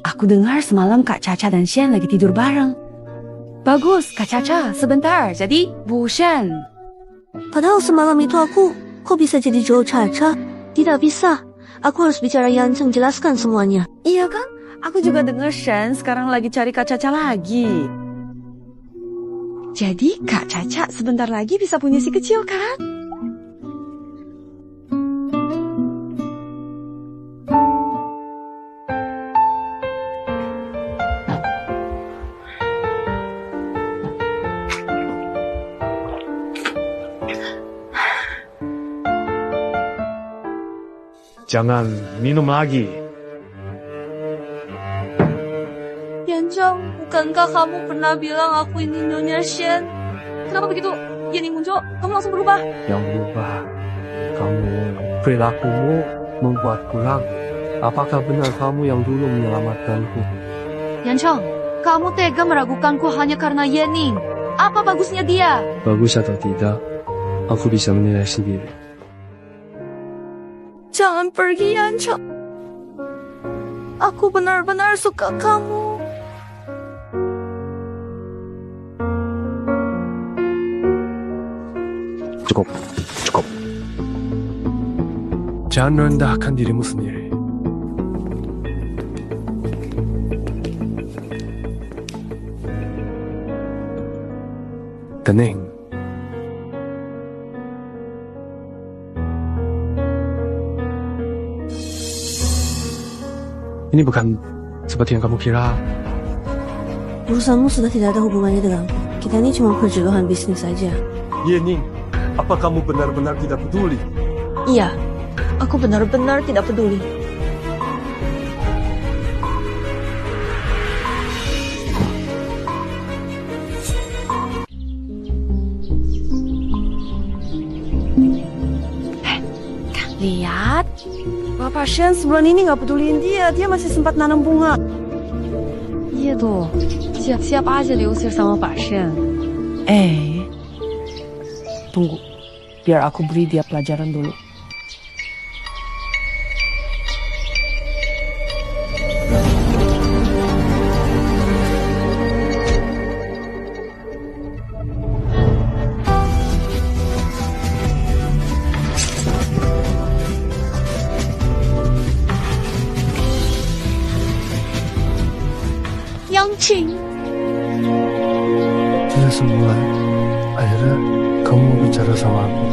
[SPEAKER 6] Aku dengar semalam Kak Caca dan Shen lagi tidur bareng. Bagus, Kak Caca, sebentar. Jadi, Bu Shen.
[SPEAKER 7] Padahal semalam itu aku, kok bisa jadi Zhao Caca? Tidak bisa. Aku harus bicara Yancheng, jelaskan semuanya.
[SPEAKER 6] Iya kan? Aku juga dengar Shen sekarang lagi cari Kak Caca lagi. Jadi Kak Caca sebentar lagi bisa punya si kecil kan?
[SPEAKER 3] Jangan minum lagi.
[SPEAKER 2] Yancheng, bukankah kamu pernah bilang aku ini Nyonya Shen? Kenapa begitu Yening muncul, kamu langsung berubah?
[SPEAKER 3] Yang berubah, kamu perilakumu membuatku ragu. Apakah benar kamu yang dulu menyelamatkanku?
[SPEAKER 2] Yancheng, kamu tega meragukanku hanya karena Yening. Apa bagusnya dia?
[SPEAKER 3] Bagus atau tidak, aku bisa menilai sendiri.
[SPEAKER 8] Jangan pergi, Yancheng. Aku benar-benar suka kamu.
[SPEAKER 3] Cukup. Jangan rendahkan dirimu sendiri. Tenang. Ini bukan seperti yang kamu kira.
[SPEAKER 7] Urusanmu sudah tidak ada hubungannya denganku. Kita ini cuma perjodohan bisnis saja.
[SPEAKER 3] Yening, apa kamu benar-benar tidak peduli?
[SPEAKER 8] Iya, aku benar-benar tidak peduli.
[SPEAKER 6] Lihat, Bapak Shen sebulan ini nggak peduliin dia. Dia masih sempat nanam bunga. Iya tuh, siap-siap aja diusir sama Pak Shen. Tunggu, biar aku beri dia pelajaran dulu.
[SPEAKER 11] kamu mau bicara sama aku?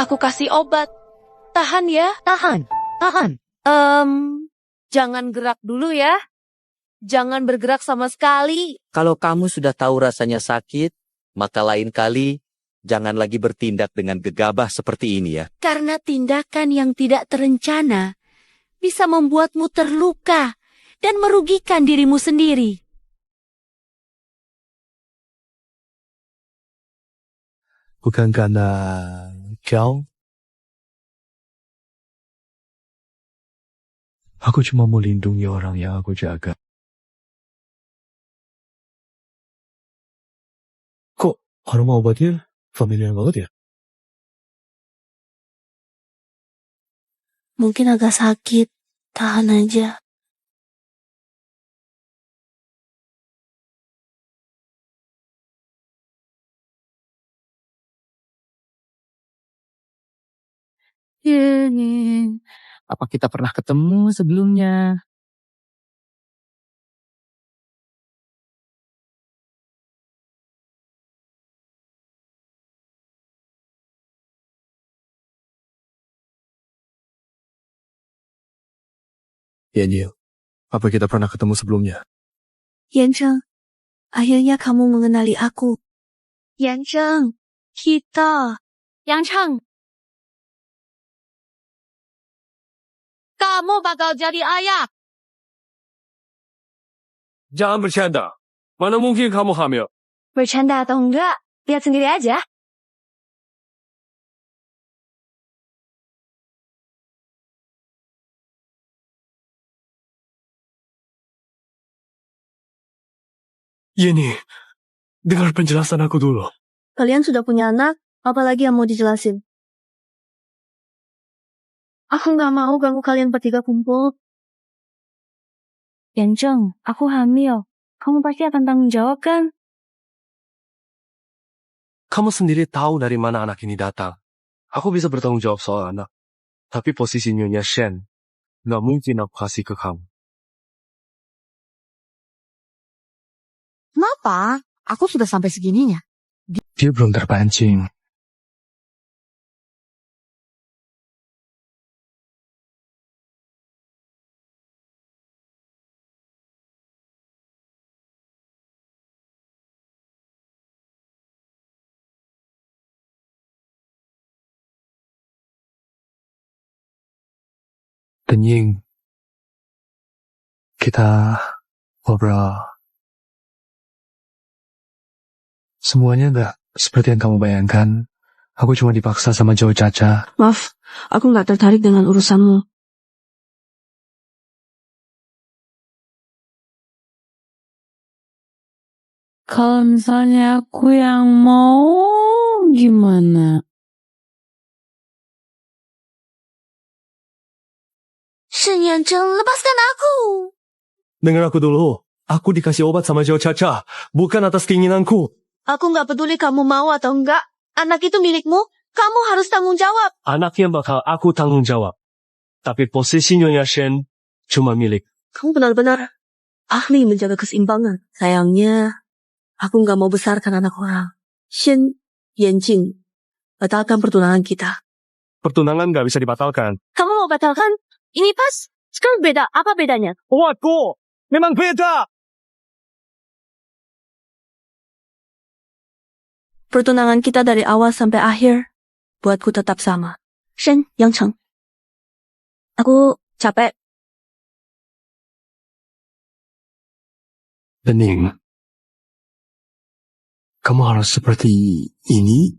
[SPEAKER 7] Aku kasih obat. Tahan ya.
[SPEAKER 9] Tahan.
[SPEAKER 7] Jangan gerak dulu ya. Jangan bergerak sama sekali.
[SPEAKER 12] Kalau kamu sudah tahu rasanya sakit, maka lain kali jangan lagi bertindak dengan gegabah seperti ini ya.
[SPEAKER 7] Karena tindakan yang tidak terencana bisa membuatmu terluka dan merugikan dirimu sendiri.
[SPEAKER 3] Bukan karena kau. Aku cuma mau lindungi orang yang aku jaga. Kok aroma obatnya familiar banget ya?
[SPEAKER 7] Mungkin agak sakit. Tahan aja.
[SPEAKER 4] Apa kita pernah ketemu sebelumnya?
[SPEAKER 3] Yanil, apa kita pernah ketemu sebelumnya?
[SPEAKER 7] Yancheng, akhirnya kamu mengenali aku. Yancheng, kita.
[SPEAKER 2] Yancheng, kamu bakal jadi ayah.
[SPEAKER 3] Jangan bercanda. Mana mungkin kamu hamil?
[SPEAKER 2] Bercanda atau enggak, lihat sendiri aja.
[SPEAKER 3] Yeni, dengar penjelasan aku dulu.
[SPEAKER 8] Kalian sudah punya anak, apalagi yang mau dijelasin? Aku nggak mau ganggu kalian bertiga kumpul.
[SPEAKER 2] Yancheng, aku hamil. Kamu pasti akan tanggung jawab kan?
[SPEAKER 3] Kamu sendiri tahu dari mana anak ini datang. Aku bisa bertanggung jawab soal anak. Tapi posisi Nyonya Shen, nggak mungkin aku kasih ke kamu.
[SPEAKER 2] Kenapa? Aku sudah sampai segininya.
[SPEAKER 1] Dia belum terpancing.
[SPEAKER 3] Tenying, kita ngobrol. Semuanya nggak seperti yang kamu bayangkan. Aku cuma dipaksa sama Joe Caca.
[SPEAKER 8] Maaf, aku nggak tertarik dengan urusanmu.
[SPEAKER 6] Kalau misalnya aku yang mau, gimana?
[SPEAKER 7] Shen Yancheng, lepaskan aku.
[SPEAKER 3] Dengar aku dulu. Aku dikasih obat sama Joe Caca, bukan atas keinginanku.
[SPEAKER 8] Aku nggak peduli kamu mau atau enggak. Anak itu milikmu, kamu harus tanggung jawab.
[SPEAKER 3] Anaknya bakal aku tanggung jawab. Tapi posisi Nyonya Shen cuma milik.
[SPEAKER 8] Kamu benar-benar ahli menjaga keseimbangan. Sayangnya, aku nggak mau besarkan anak orang. Shen Yanjing, batalkan pertunangan kita.
[SPEAKER 3] Pertunangan nggak bisa dibatalkan.
[SPEAKER 8] Kamu mau batalkan? Ini pas. Sekarang beda. Apa bedanya?
[SPEAKER 3] Waduh, memang beda.
[SPEAKER 8] Pertunangan kita dari awal sampai akhir, buatku tetap sama. Shen Yancheng. Aku capek.
[SPEAKER 3] Bening, kamu harus seperti ini?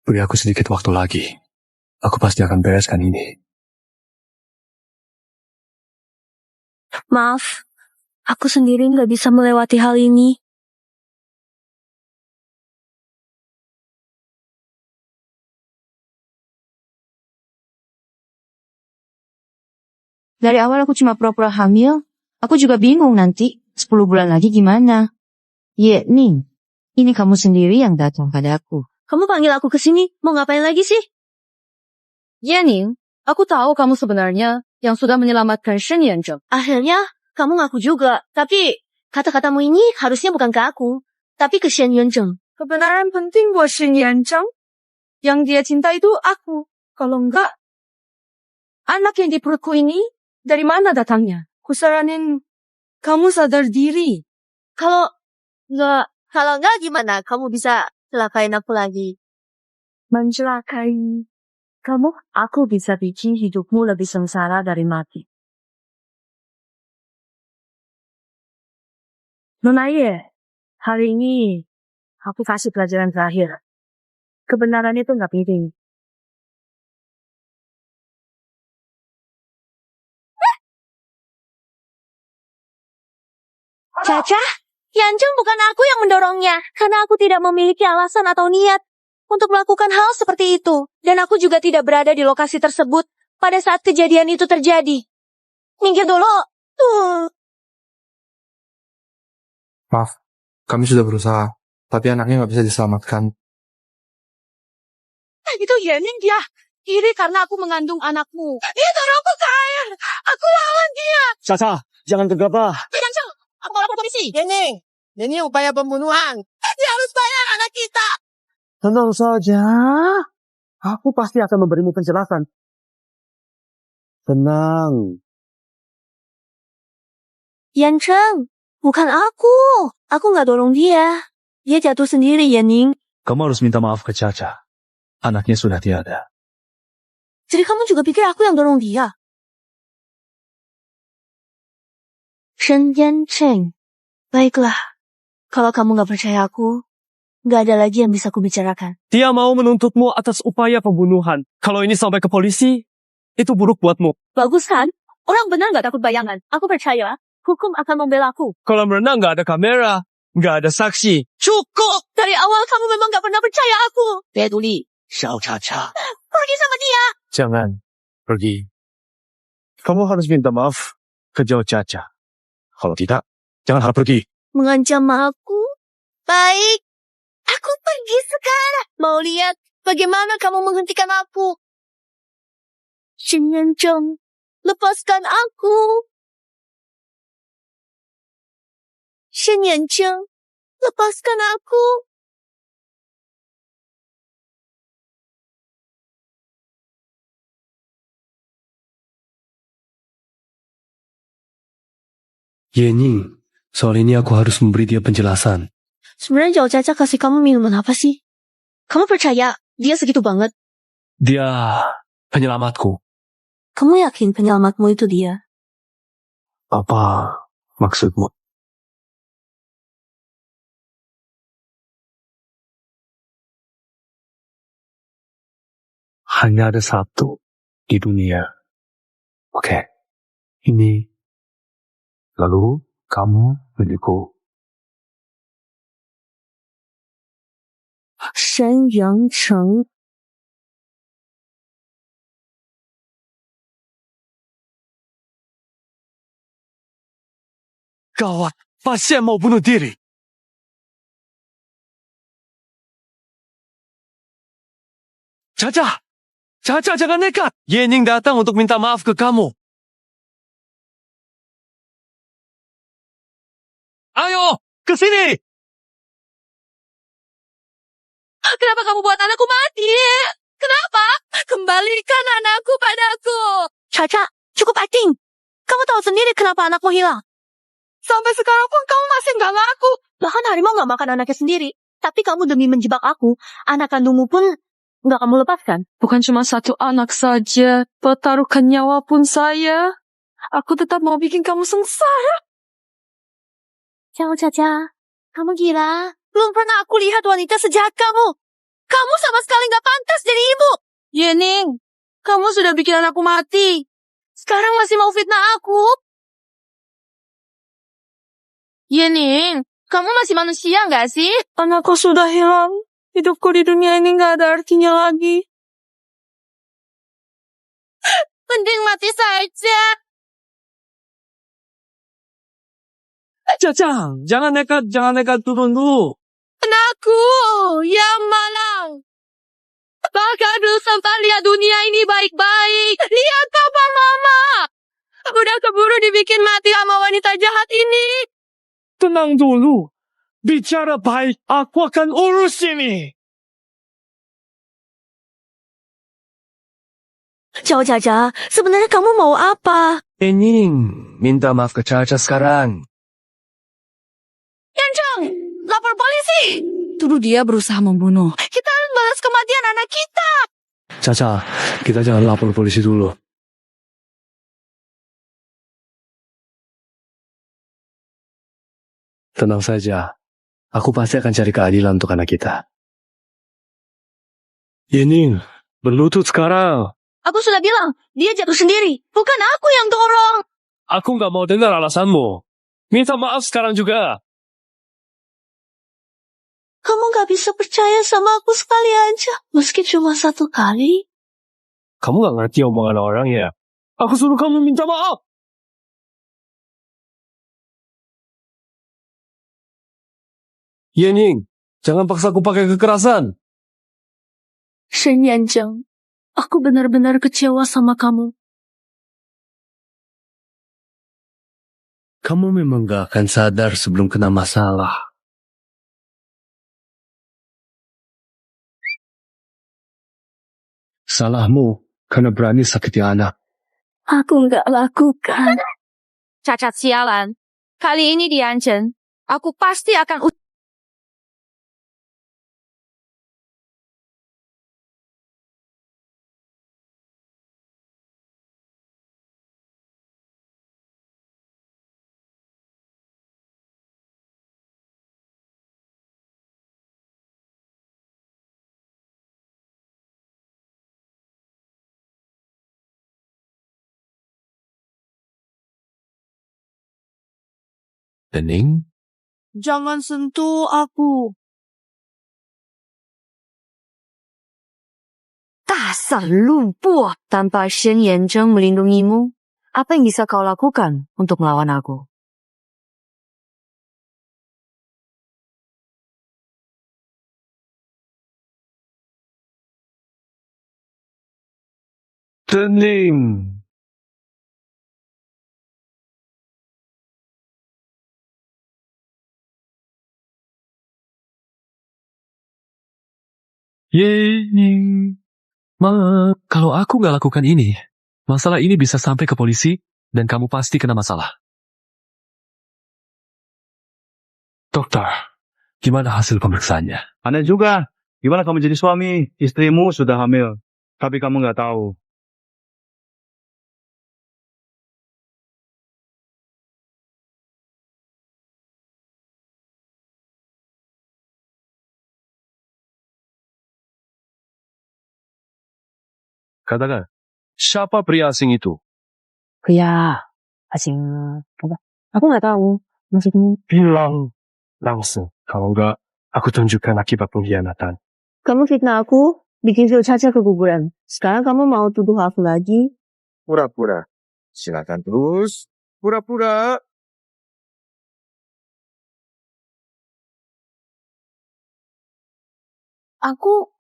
[SPEAKER 3] Beri aku sedikit waktu lagi. Aku pasti akan bereskan ini.
[SPEAKER 8] Maaf, aku sendiri nggak bisa melewati hal ini.
[SPEAKER 2] Dari awal aku cuma pura-pura hamil. Aku juga bingung nanti 10 bulan lagi gimana. Ye, Ning. Ini kamu sendiri yang datang padaku.
[SPEAKER 8] Kamu panggil aku ke sini, mau ngapain lagi sih?
[SPEAKER 2] Ye, Ning. Aku tahu kamu sebenarnya yang sudah menyelamatkan Shen Yanzheng.
[SPEAKER 7] Akhirnya, kamu ngaku juga. Tapi, kata-katamu ini harusnya bukan ke aku, tapi ke Shen Yanzheng.
[SPEAKER 2] Kebenaran penting buat Shen Yanzheng. Yang dia cinta itu aku. Kalau enggak, anak yang di perutku ini dari mana datangnya? Kusaranin kamu sadar diri.
[SPEAKER 7] Kalau enggak gimana kamu bisa celakain aku lagi?
[SPEAKER 2] Mencelakai kamu, aku bisa bikin hidupmu lebih sengsara dari mati. Nona Ye, hari ini aku kasih pelajaran terakhir. Kebenaran itu nggak penting.
[SPEAKER 7] Caca, Yanzheng bukan aku yang mendorongnya, karena aku tidak memiliki alasan atau niat untuk melakukan hal seperti itu. Dan aku juga tidak berada di lokasi tersebut pada saat kejadian itu terjadi. Minggir dulu.
[SPEAKER 10] Maaf, kami sudah berusaha, tapi anaknya nggak bisa diselamatkan.
[SPEAKER 2] Itu Yening dia. Iri karena aku mengandung anakmu. Dia taruhku ke air. Aku lawan dia.
[SPEAKER 3] Caca, jangan gegabah.
[SPEAKER 2] Yanzheng, aku mau lapor polisi.
[SPEAKER 4] Yening, ini upaya pembunuhan.
[SPEAKER 2] Dia harus bayar anak kita.
[SPEAKER 3] Tenang saja. Aku pasti akan memberimu penjelasan. Tenang.
[SPEAKER 7] Yanzheng, bukan aku. Aku nggak dorong dia. Dia jatuh sendiri, Yening.
[SPEAKER 1] Kamu harus minta maaf ke Caca. Anaknya sudah tiada.
[SPEAKER 7] Jadi kamu juga pikir aku yang dorong dia? Shen Yanzheng. Baiklah. Kalau kamu nggak percaya aku, nggak ada lagi yang bisa kubicarakan.
[SPEAKER 3] Dia mau menuntutmu atas upaya pembunuhan. Kalau ini sampai ke polisi, itu buruk buatmu.
[SPEAKER 7] Bagus kan? Orang benar nggak takut bayangan. Aku percaya, hukum akan membela aku.
[SPEAKER 3] Kolam renang nggak ada kamera, nggak ada saksi.
[SPEAKER 7] Cukup! Dari awal kamu memang nggak pernah percaya aku.
[SPEAKER 4] Peduli, Xiao Caca.
[SPEAKER 7] Pergi sama dia.
[SPEAKER 3] Jangan pergi. Kamu harus minta maaf ke Zhao Caca. Kalau tidak, jangan harap pergi.
[SPEAKER 7] Mengancam aku? Baik. Aku pergi sekarang. Mau lihat bagaimana kamu menghentikan aku? Shen Yanzheng, lepaskan aku. Shen Yanzheng, lepaskan aku.
[SPEAKER 3] Yening, soal ini aku harus memberi dia penjelasan.
[SPEAKER 7] Sebenarnya Zhao Caca kasih kamu minuman apa sih? Kamu percaya dia segitu banget?
[SPEAKER 3] Dia penyelamatku.
[SPEAKER 7] Kamu yakin penyelamatmu itu dia?
[SPEAKER 3] Apa maksudmu? Hanya ada satu di dunia. Oke. Ini. Lalu kamu milikku.
[SPEAKER 7] Shen Yanzheng.
[SPEAKER 3] Gawat, pasien mau bunuh diri. Caca! Caca, jangan nekat. Yening datang untuk minta maaf ke kamu. Ayo, ke sini!
[SPEAKER 7] Kenapa kamu buat anakku mati? Kenapa? Kembalikan anakku padaku. Caca, cukup acting. Kamu tahu sendiri kenapa anakmu hilang.
[SPEAKER 2] Sampai sekarang pun kamu masih nggak ngaku.
[SPEAKER 7] Bahkan harimau nggak makan anaknya sendiri. Tapi kamu demi menjebak aku, anak kandungmu pun nggak kamu lepaskan.
[SPEAKER 2] Bukan cuma satu anak saja, pertaruhkan nyawa pun saya. Aku tetap mau bikin kamu sengsara.
[SPEAKER 7] Ciao, Caca. Kamu gila. Belum pernah aku lihat wanita sejahat kamu. Kamu sama sekali nggak pantas jadi ibu.
[SPEAKER 2] Yening, kamu sudah bikin anakku mati. Sekarang masih mau fitnah aku. Yening, kamu masih manusia nggak sih? Anakku sudah hilang. Hidupku di dunia ini nggak ada artinya lagi. Mending mati saja.
[SPEAKER 3] Caca, jangan nekat turun dulu.
[SPEAKER 2] Anakku, yang malang. Bahkan belum sempat lihat dunia ini baik-baik. Lihat papa mama.
[SPEAKER 8] Aku udah keburu dibikin mati sama wanita jahat ini.
[SPEAKER 3] Tenang dulu. Bicara baik, aku akan urus ini.
[SPEAKER 7] Ciao Caca, sebenarnya kamu mau apa?
[SPEAKER 3] Ening, minta maaf ke Caca sekarang.
[SPEAKER 8] Yanceng, lapor polisi.
[SPEAKER 6] Tuduh dia berusaha membunuh.
[SPEAKER 8] Kita harus balas kematian anak kita.
[SPEAKER 3] Caca, kita jangan lapor polisi dulu. Tenang saja. Aku pasti akan cari keadilan untuk anak kita. Yening, berlutut sekarang.
[SPEAKER 8] Aku sudah bilang, dia jatuh sendiri. Bukan aku yang dorong.
[SPEAKER 3] Aku nggak mau dengar alasanmu. Minta maaf sekarang juga.
[SPEAKER 8] Kamu gak bisa percaya sama aku sekali aja. Meski cuma satu kali.
[SPEAKER 3] Kamu nggak ngerti omongan orang ya? Aku suruh kamu minta maaf. Yening, jangan paksa aku pakai kekerasan.
[SPEAKER 8] Shen Yanzheng, aku benar-benar kecewa sama kamu.
[SPEAKER 3] Kamu memang gak akan sadar sebelum kena masalah. Salahmu karena berani sakiti anak.
[SPEAKER 8] Aku nggak lakukan. Cacat sialan. Kali ini di Yanzheng, aku pasti akan
[SPEAKER 3] Yening,
[SPEAKER 8] Jangan sentuh aku.
[SPEAKER 6] Dasar lumpuh. Tanpa Shen Yanzheng melindungimu, apa yang bisa kau lakukan untuk melawan aku?
[SPEAKER 3] Yening. Yening. Kalau aku nggak lakukan ini, masalah ini bisa sampai ke polisi dan kamu pasti kena masalah. Dokter, gimana hasil pemeriksaannya?
[SPEAKER 11] Aneh juga. Gimana kamu jadi suami? Istrimu sudah hamil. Tapi kamu nggak tahu.
[SPEAKER 3] Katakan, siapa pria asing itu?
[SPEAKER 6] Pria asing apa? Aku nggak tahu. Maksudmu?
[SPEAKER 3] Bilang langsung. Kalau enggak, aku tunjukkan akibat pengkhianatan.
[SPEAKER 8] Kamu fitnah aku, bikin Phil Caca keguguran. Sekarang kamu mau tuduh aku lagi?
[SPEAKER 13] Pura-pura. Silakan terus. Pura-pura.
[SPEAKER 7] Aku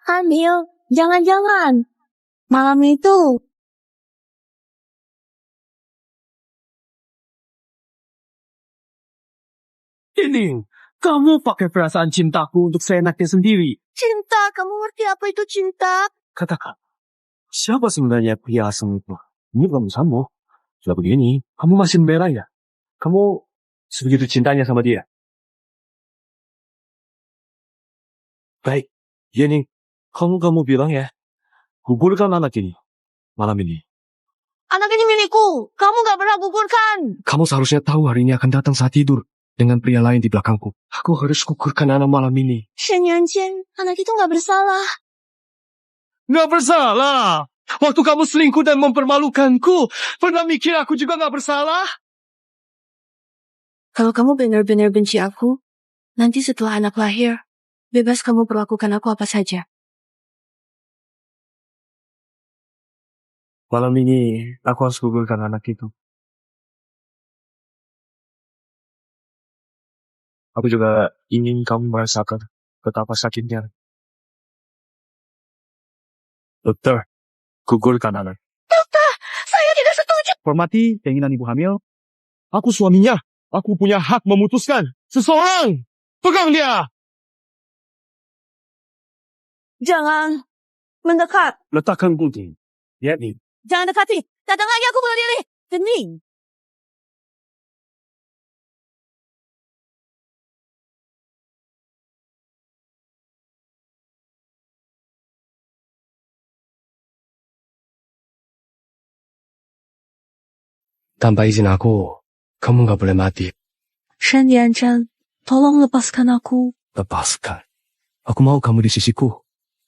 [SPEAKER 7] hamil. Jangan-jangan. Malam itu.
[SPEAKER 3] Yening, kamu pakai perasaan cintaku untuk seenaknya sendiri.
[SPEAKER 8] Cinta, kamu ngerti apa itu cinta?
[SPEAKER 3] Katakan, siapa sebenarnya pria asing itu? Ini belum sama. Sudah begini, kamu masih membela ya? Kamu sebegitu cintanya sama dia? Baik, Yening, kamu bilang ya, gugurkan anak ini, malam ini.
[SPEAKER 8] Anak ini milikku. Kamu gak pernah gugurkan.
[SPEAKER 3] Kamu seharusnya tahu hari ini akan datang saat tidur dengan pria lain di belakangku. Aku harus gugurkan anak malam ini.
[SPEAKER 7] Shen Yanzheng, anak itu gak bersalah.
[SPEAKER 3] Nggak bersalah. Waktu kamu selingkuh dan mempermalukanku, pernah mikir aku juga nggak bersalah?
[SPEAKER 2] Kalau kamu benar-benar benci aku, nanti setelah anak lahir, bebas kamu perlakukan aku apa saja.
[SPEAKER 3] Malam ini, aku harus gugurkan anak itu. Aku juga ingin kamu merasakan betapa sakitnya. Dokter, gugurkan anak.
[SPEAKER 8] Dokter, saya tidak setuju.
[SPEAKER 11] hormati keinginan ibu hamil.
[SPEAKER 3] Aku suaminya. Aku punya hak memutuskan seseorang. Pegang dia.
[SPEAKER 8] Jangan mendekat.
[SPEAKER 3] Letakkan gunting. Ya, nih.
[SPEAKER 8] Jangan dekati. Datang lagi aku bunuh diri. Kening.
[SPEAKER 3] Tanpa izin aku, kamu nggak boleh mati.
[SPEAKER 8] Shen Yanzhen, tolong lepaskan aku.
[SPEAKER 3] Lepaskan. Aku mau kamu di sisiku.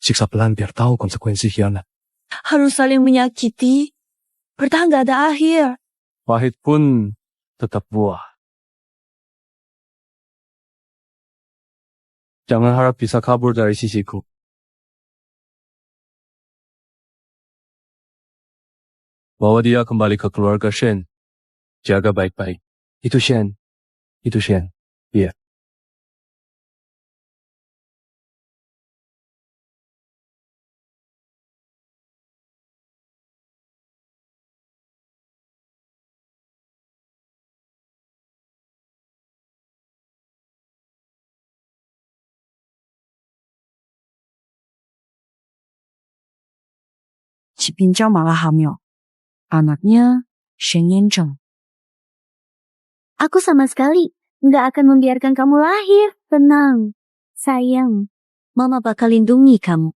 [SPEAKER 3] Siksa pelan biar tahu konsekuensi khianat.
[SPEAKER 8] Harus saling menyakiti. Bertahan gak ada akhir.
[SPEAKER 3] Pahit pun tetap buah. Jangan harap bisa kabur dari sisiku. Bawa dia kembali ke keluarga Shen. Jaga baik-baik. Itu Shen. Itu Shen. Iya.
[SPEAKER 6] Si Pincang malah hamil. Anaknya Shen Yanzhen.
[SPEAKER 7] Aku sama sekali nggak akan membiarkan kamu lahir. Tenang, sayang. Mama bakal lindungi kamu.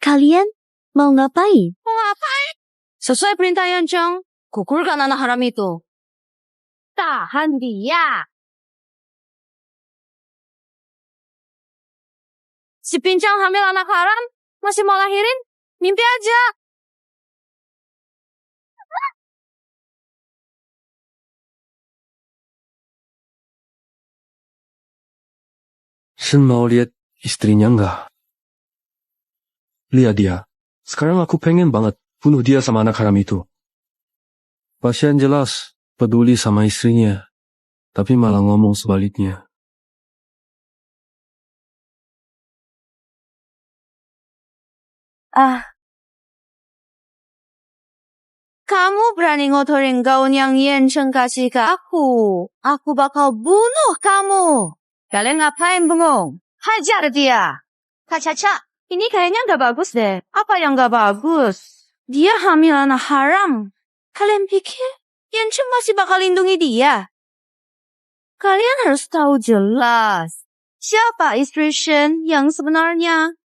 [SPEAKER 7] Kalian mau ngapain?
[SPEAKER 2] Mau ngapain? Sesuai perintah Yanzhen, kukulkan anak haram itu. Tahan dia. Si Pincang hamil anak haram, masih mau lahirin? Mimpi aja.
[SPEAKER 3] Shen mau lihat istrinya enggak? Lihat dia. Sekarang aku pengen banget bunuh dia sama anak haram itu. Pasien jelas peduli sama istrinya, tapi malah ngomong sebaliknya.
[SPEAKER 2] Kamu berani ngotorin gaun yang Yanzhen kasih ke aku. Aku bakal bunuh kamu. Kalian ngapain bengong? Hajar dia. Kak Caca, ini kayaknya nggak bagus deh. Apa yang nggak bagus? Dia hamil anak haram. Kalian pikir Yanzhen masih bakal lindungi dia? Kalian harus tahu jelas siapa istri Shen yang sebenarnya.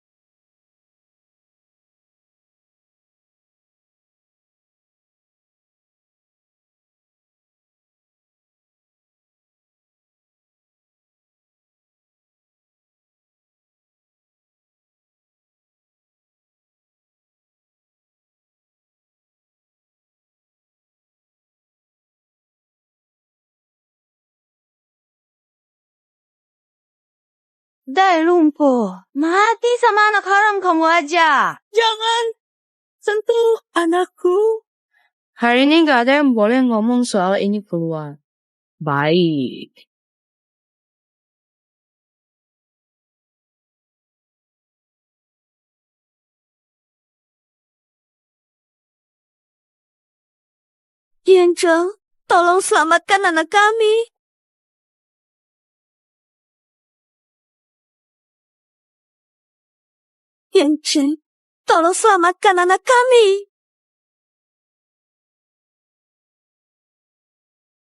[SPEAKER 2] Dai lumpuh, mati sama anak haram kamu aja.
[SPEAKER 8] Jangan sentuh anakku.
[SPEAKER 2] Hari ini gak ada yang boleh ngomong soal ini keluar. Baik.
[SPEAKER 8] Yanzhen, tolong selamatkan anak kami. Yanzhen, tolong selamatkan anak kami.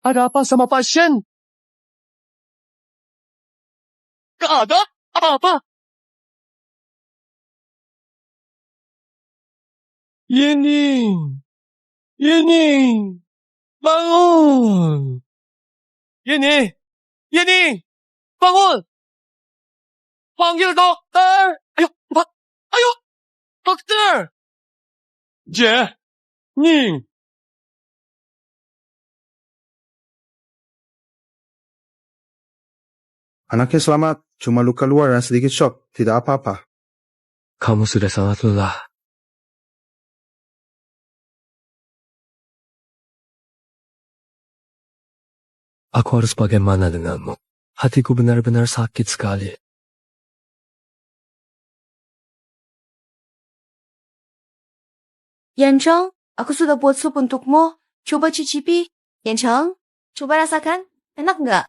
[SPEAKER 3] Ada apa sama Pak Shen? Gak ada apa-apa. Yening. Yening. Bangun. Yening. Yening. Bangun. Panggil dokter. Ayo, cepat. Ayo. Dokter. Ning.
[SPEAKER 10] Anaknya selamat, cuma luka luar dan sedikit shock, tidak apa-apa.
[SPEAKER 3] Kamu sudah sangat lelah. Aku harus bagaimana denganmu? Hatiku benar-benar sakit sekali.
[SPEAKER 2] Yancheng, aku sudah buat sup untukmu. Coba cicipi.
[SPEAKER 7] Yancheng, coba rasakan. Enak nggak?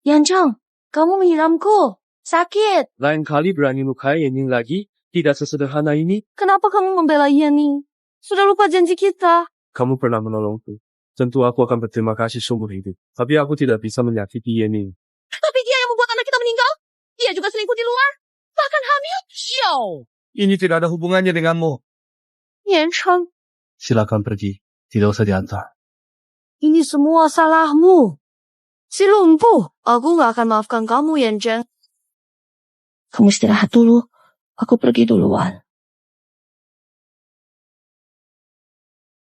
[SPEAKER 7] Yancheng, kamu menyiramku. Sakit.
[SPEAKER 3] Lain kali berani lukai Yening lagi, tidak sesederhana ini.
[SPEAKER 2] Kenapa kamu membela Yening? Sudah lupa janji kita.
[SPEAKER 3] Kamu pernah menolongku. Tentu aku akan berterima kasih seumur hidup. Tapi aku tidak bisa menyakiti Yening.
[SPEAKER 8] Tapi dia yang membuat anak kita meninggal. Dia juga selingkuh di luar. Bahkan hamil. Yo.
[SPEAKER 3] Ini tidak ada hubungannya denganmu.
[SPEAKER 8] Yancheng,
[SPEAKER 3] Silakan pergi. Tidak usah diantar.
[SPEAKER 2] Ini semua salahmu. Si lumpuh. Aku gak akan maafkan kamu, Yancheng.
[SPEAKER 7] Kamu istirahat dulu. Aku pergi duluan.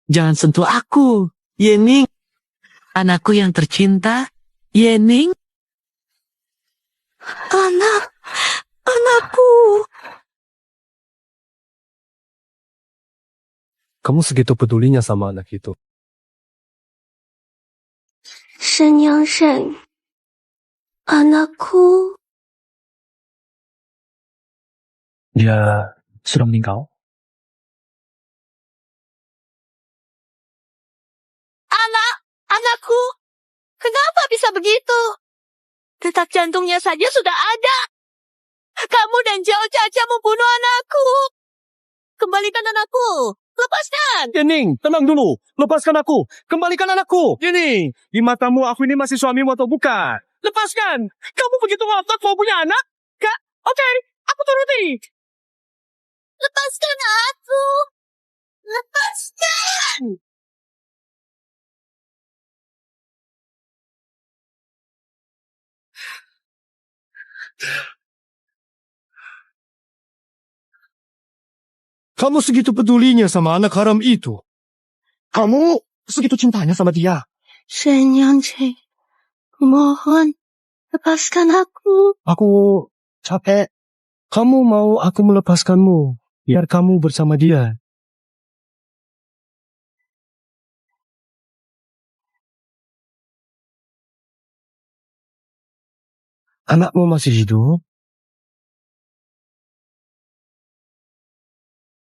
[SPEAKER 14] Jangan sentuh aku, Yening. Anakku yang tercinta, Yening.
[SPEAKER 8] Anakku.
[SPEAKER 3] Kamu segitu pedulinya sama anak itu.
[SPEAKER 7] Shen Yangshen. Anakku.
[SPEAKER 1] Dia sudah meninggal.
[SPEAKER 8] Anakku. Kenapa bisa begitu? Detak jantungnya saja sudah ada. Kamu dan Zhao Caca membunuh anakku. Kembalikan anakku. Lepaskan.
[SPEAKER 3] Yening, tenang dulu. Lepaskan aku. Kembalikan anakku. Yening, di matamu aku ini masih suamimu atau bukan? Lepaskan. Kamu begitu ngotot mau punya anak? Kak, oke, aku turuti.
[SPEAKER 8] Lepaskan aku. Lepaskan.
[SPEAKER 3] Kamu segitu pedulinya sama anak haram itu. Kamu segitu cintanya sama dia.
[SPEAKER 8] Shen Yangshen. Mohon. Lepaskan aku.
[SPEAKER 3] Aku capek. Kamu mau aku melepaskanmu, biar kamu bersama dia. Anakmu masih hidup?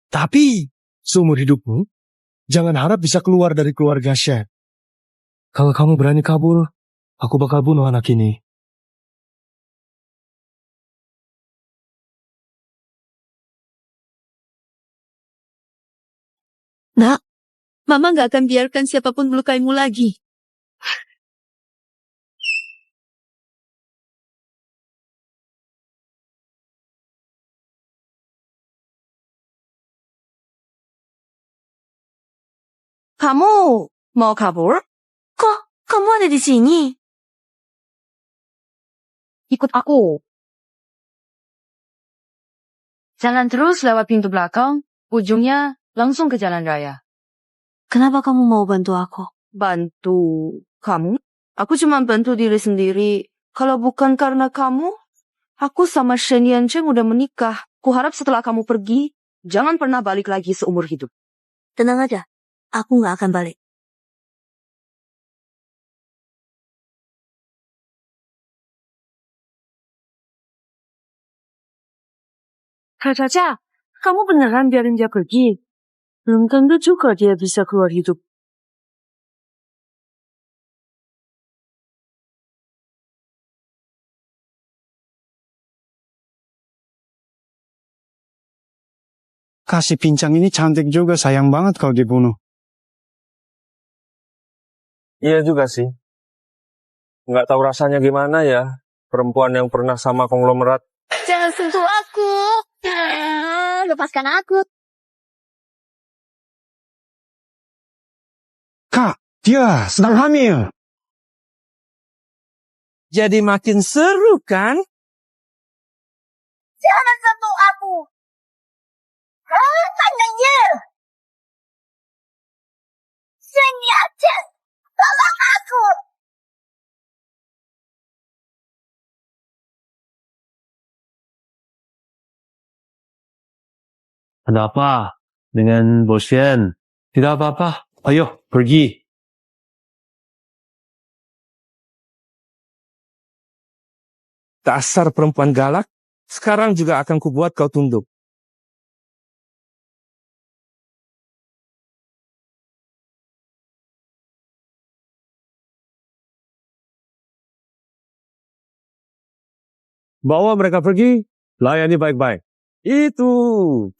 [SPEAKER 3] Tapi, seumur hidupmu, jangan harap bisa keluar dari keluarga Shen. Kalau kamu berani kabur, aku bakal bunuh anak ini.
[SPEAKER 8] Nak, Mama gak akan biarkan siapapun melukaimu lagi.
[SPEAKER 2] Kamu mau kabur?
[SPEAKER 7] Kok kamu ada di sini?
[SPEAKER 2] Ikut aku. Jalan terus lewat pintu belakang, ujungnya langsung ke jalan raya.
[SPEAKER 7] Kenapa kamu mau bantu aku?
[SPEAKER 2] Bantu kamu? Aku cuma bantu diri sendiri. Kalau bukan karena kamu, aku sama Shen Yancheng udah menikah. Kuharap setelah kamu pergi, jangan pernah balik lagi seumur hidup.
[SPEAKER 7] Tenang aja, aku gak akan balik.
[SPEAKER 2] Kak Caca, kamu beneran biarin dia pergi? Belum tentu juga dia bisa keluar hidup.
[SPEAKER 10] Kasih pincang ini cantik juga, sayang banget kalau dibunuh.
[SPEAKER 13] Iya juga sih. Nggak tahu rasanya gimana ya, perempuan yang pernah sama konglomerat.
[SPEAKER 7] Jangan sentuh aku. Lepaskan aku.
[SPEAKER 10] Kak, dia sedang hamil.
[SPEAKER 14] Jadi makin seru kan?
[SPEAKER 8] Jangan sentuh aku. Tangannya. Shen Yangshen, tolong aku.
[SPEAKER 3] Ada apa dengan Bos Shen? Tidak apa-apa. Ayo, pergi.
[SPEAKER 14] Dasar perempuan galak, sekarang juga akan kubuat kau tunduk.
[SPEAKER 3] Bawa mereka pergi. Layani baik-baik.
[SPEAKER 14] Itu,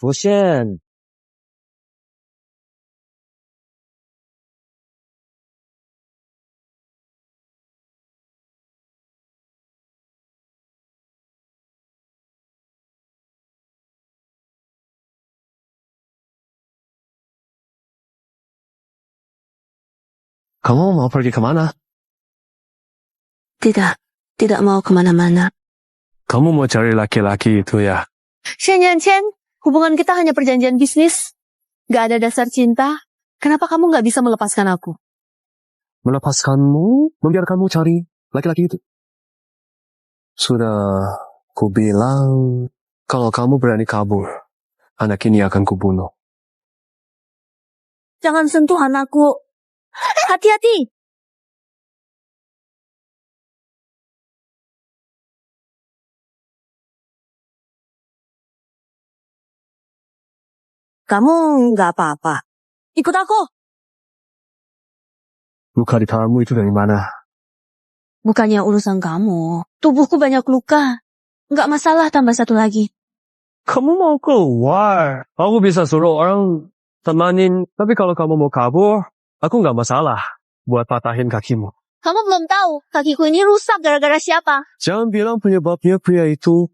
[SPEAKER 14] Boshen.
[SPEAKER 3] Kamu mau pergi kemana?
[SPEAKER 7] Tidak mau kemana-mana.
[SPEAKER 3] Kamu mau cari laki-laki itu ya?
[SPEAKER 8] Shen Yanchen, hubungan kita hanya perjanjian bisnis. Gak ada dasar cinta. Kenapa kamu gak bisa melepaskan aku?
[SPEAKER 3] Melepaskanmu, membiarkanmu cari laki-laki itu. Sudah kubilang, kalau kamu berani kabur, anak ini akan kubunuh.
[SPEAKER 7] Jangan sentuh anakku. Hati-hati. Kamu nggak apa-apa. Ikut aku.
[SPEAKER 3] Luka di tanganmu itu dari mana?
[SPEAKER 7] Bukannya urusan kamu. Tubuhku banyak luka. Nggak masalah tambah satu lagi.
[SPEAKER 3] Kamu mau keluar? Aku bisa suruh orang temanin, tapi kalau kamu mau kabur, aku nggak masalah buat patahin kakimu.
[SPEAKER 7] Kamu belum tahu, kakiku ini rusak gara-gara siapa?
[SPEAKER 3] Jangan bilang penyebabnya pria itu.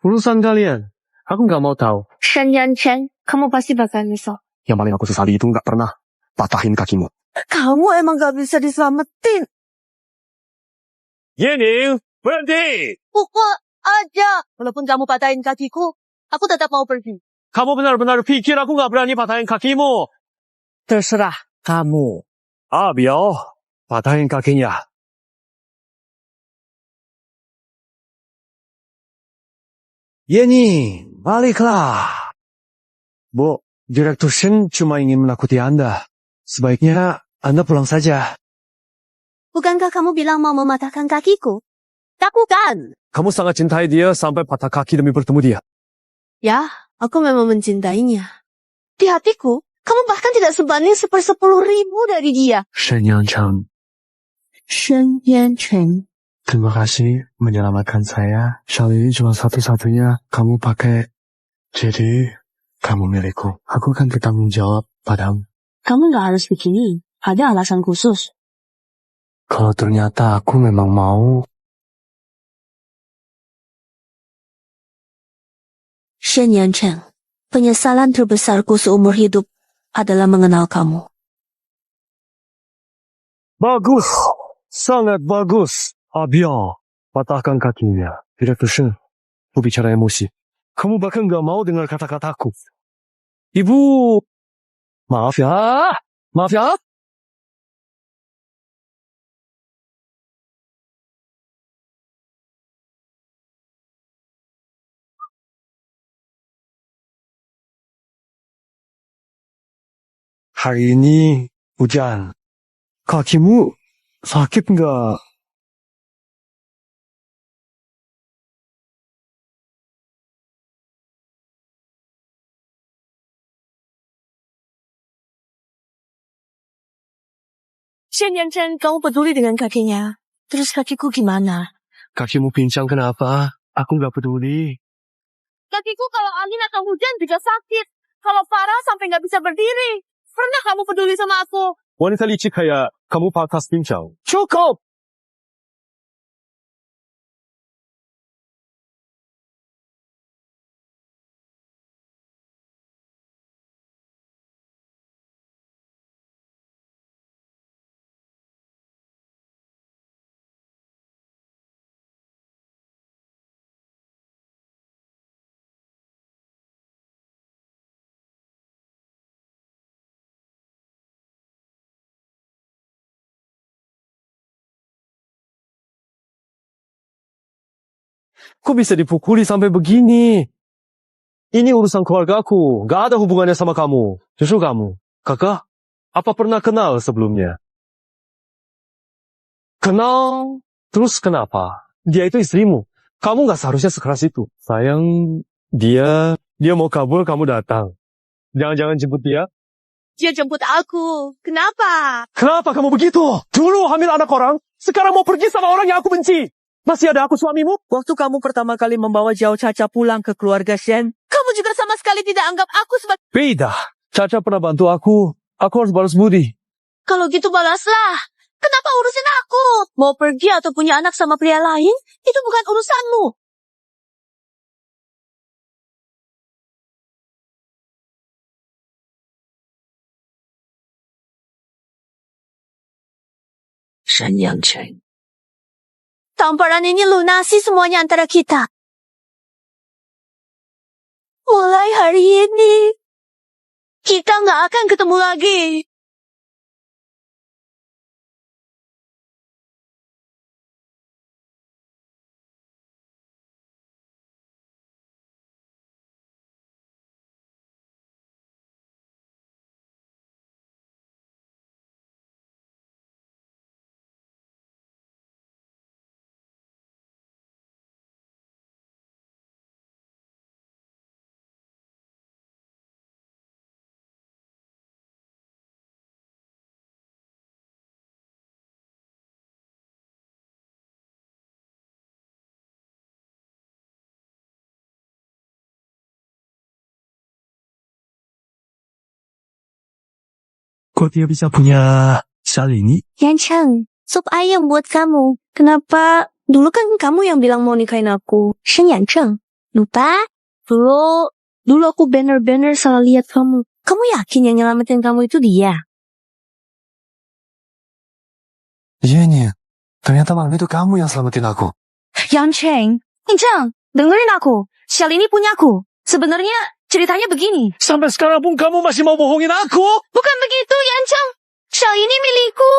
[SPEAKER 3] Urusan kalian, aku nggak mau tahu.
[SPEAKER 8] Shen Yanchen, kamu pasti bakal nyesel.
[SPEAKER 3] Yang paling aku sesali itu nggak pernah patahin kakimu.
[SPEAKER 8] Kamu emang gak bisa diselamatin.
[SPEAKER 3] Yening, berhenti!
[SPEAKER 8] Pukul aja. Walaupun kamu patahin kakiku, aku tetap mau pergi.
[SPEAKER 3] Kamu benar-benar pikir aku nggak berani patahin kakimu?
[SPEAKER 14] Terserah kamu.
[SPEAKER 3] Biao, patahin kakinya. Yeni, baliklah. Bu, Direktur Shen cuma ingin menakuti Anda. Sebaiknya Anda pulang saja.
[SPEAKER 7] Bukankah kamu bilang mau mematahkan kakiku? Lakukan.
[SPEAKER 3] Kamu sangat cintai dia sampai patah kaki demi bertemu dia.
[SPEAKER 8] Ya, aku memang mencintainya.
[SPEAKER 7] Di hatiku, kamu bahkan tidak sebanding 1/10.000 dari dia.
[SPEAKER 1] Shen Yancheng,
[SPEAKER 8] Shen Yancheng.
[SPEAKER 1] terima kasih menyelamatkan saya. Shali cuma satu-satunya kamu pakai. Jadi, kamu milikku. Aku akan bertanggung jawab padamu.
[SPEAKER 8] Kamu gak harus begini. Ada alasan khusus.
[SPEAKER 1] Kalau ternyata aku memang mau.
[SPEAKER 7] Shen Yancheng, penyesalan terbesarku seumur hidup adalah mengenal kamu.
[SPEAKER 3] Bagus, sangat bagus. Biao, patahkan kakinya. Direktur Shen, aku bicara emosi. Kamu bahkan gak mau dengar kata-kataku. Ibu, maaf ya. Hari ini hujan. Kakimu sakit nggak?
[SPEAKER 8] Shen Yanchen, kamu peduli dengan kakinya. Terus kakiku gimana?
[SPEAKER 3] Kakimu pincang kenapa? Aku nggak peduli.
[SPEAKER 8] Kakiku kalau angin atau hujan juga sakit. Kalau parah sampai nggak bisa berdiri. Pernah kamu peduli sama aku?
[SPEAKER 3] Wanita licik kayak kamu patah pincang. Cukup! Kok bisa dipukuli sampai begini? Ini urusan keluarga aku. Gak ada hubungannya sama kamu. Justru kamu. Kakak, apa pernah kenal sebelumnya? Kenal? Terus kenapa? Dia itu istrimu. Kamu gak seharusnya sekeras itu. Sayang, dia mau kabur, kamu datang. Jangan-jangan jemput dia?
[SPEAKER 8] Dia jemput aku. Kenapa?
[SPEAKER 3] Kenapa kamu begitu? Dulu hamil anak orang, sekarang mau pergi sama orang yang aku benci. Masih ada aku suamimu?
[SPEAKER 8] Waktu kamu pertama kali membawa Jauh Caca pulang ke keluarga Shen, kamu juga sama sekali tidak anggap aku sebagai...
[SPEAKER 3] Beda. Caca pernah bantu aku. Aku harus balas budi.
[SPEAKER 7] Kalau gitu balaslah. Kenapa urusin aku? Mau pergi atau punya anak sama pria lain, itu bukan urusanmu.
[SPEAKER 15] Shen Yangcheng.
[SPEAKER 7] Tamparan ini lunasi semuanya antara kita. Mulai hari ini, kita nggak akan ketemu lagi.
[SPEAKER 3] Kok dia bisa punya sel ini?
[SPEAKER 7] Yancheng, sup ayam buat kamu. Kenapa? Dulu kan kamu yang bilang mau nikahin aku. Shen Yancheng, lupa? Dulu aku bener-bener salah lihat kamu. Kamu yakin yang nyelamatin kamu itu dia?
[SPEAKER 1] Yanni, ternyata malam itu kamu yang selamatin aku.
[SPEAKER 2] Yancheng, dengerin aku. Shell ini punyaku. Sebenarnya ceritanya begini.
[SPEAKER 3] Sampai sekarang pun kamu masih mau bohongin aku?
[SPEAKER 2] Bukan begitu, Yancheng. Shell ini milikku.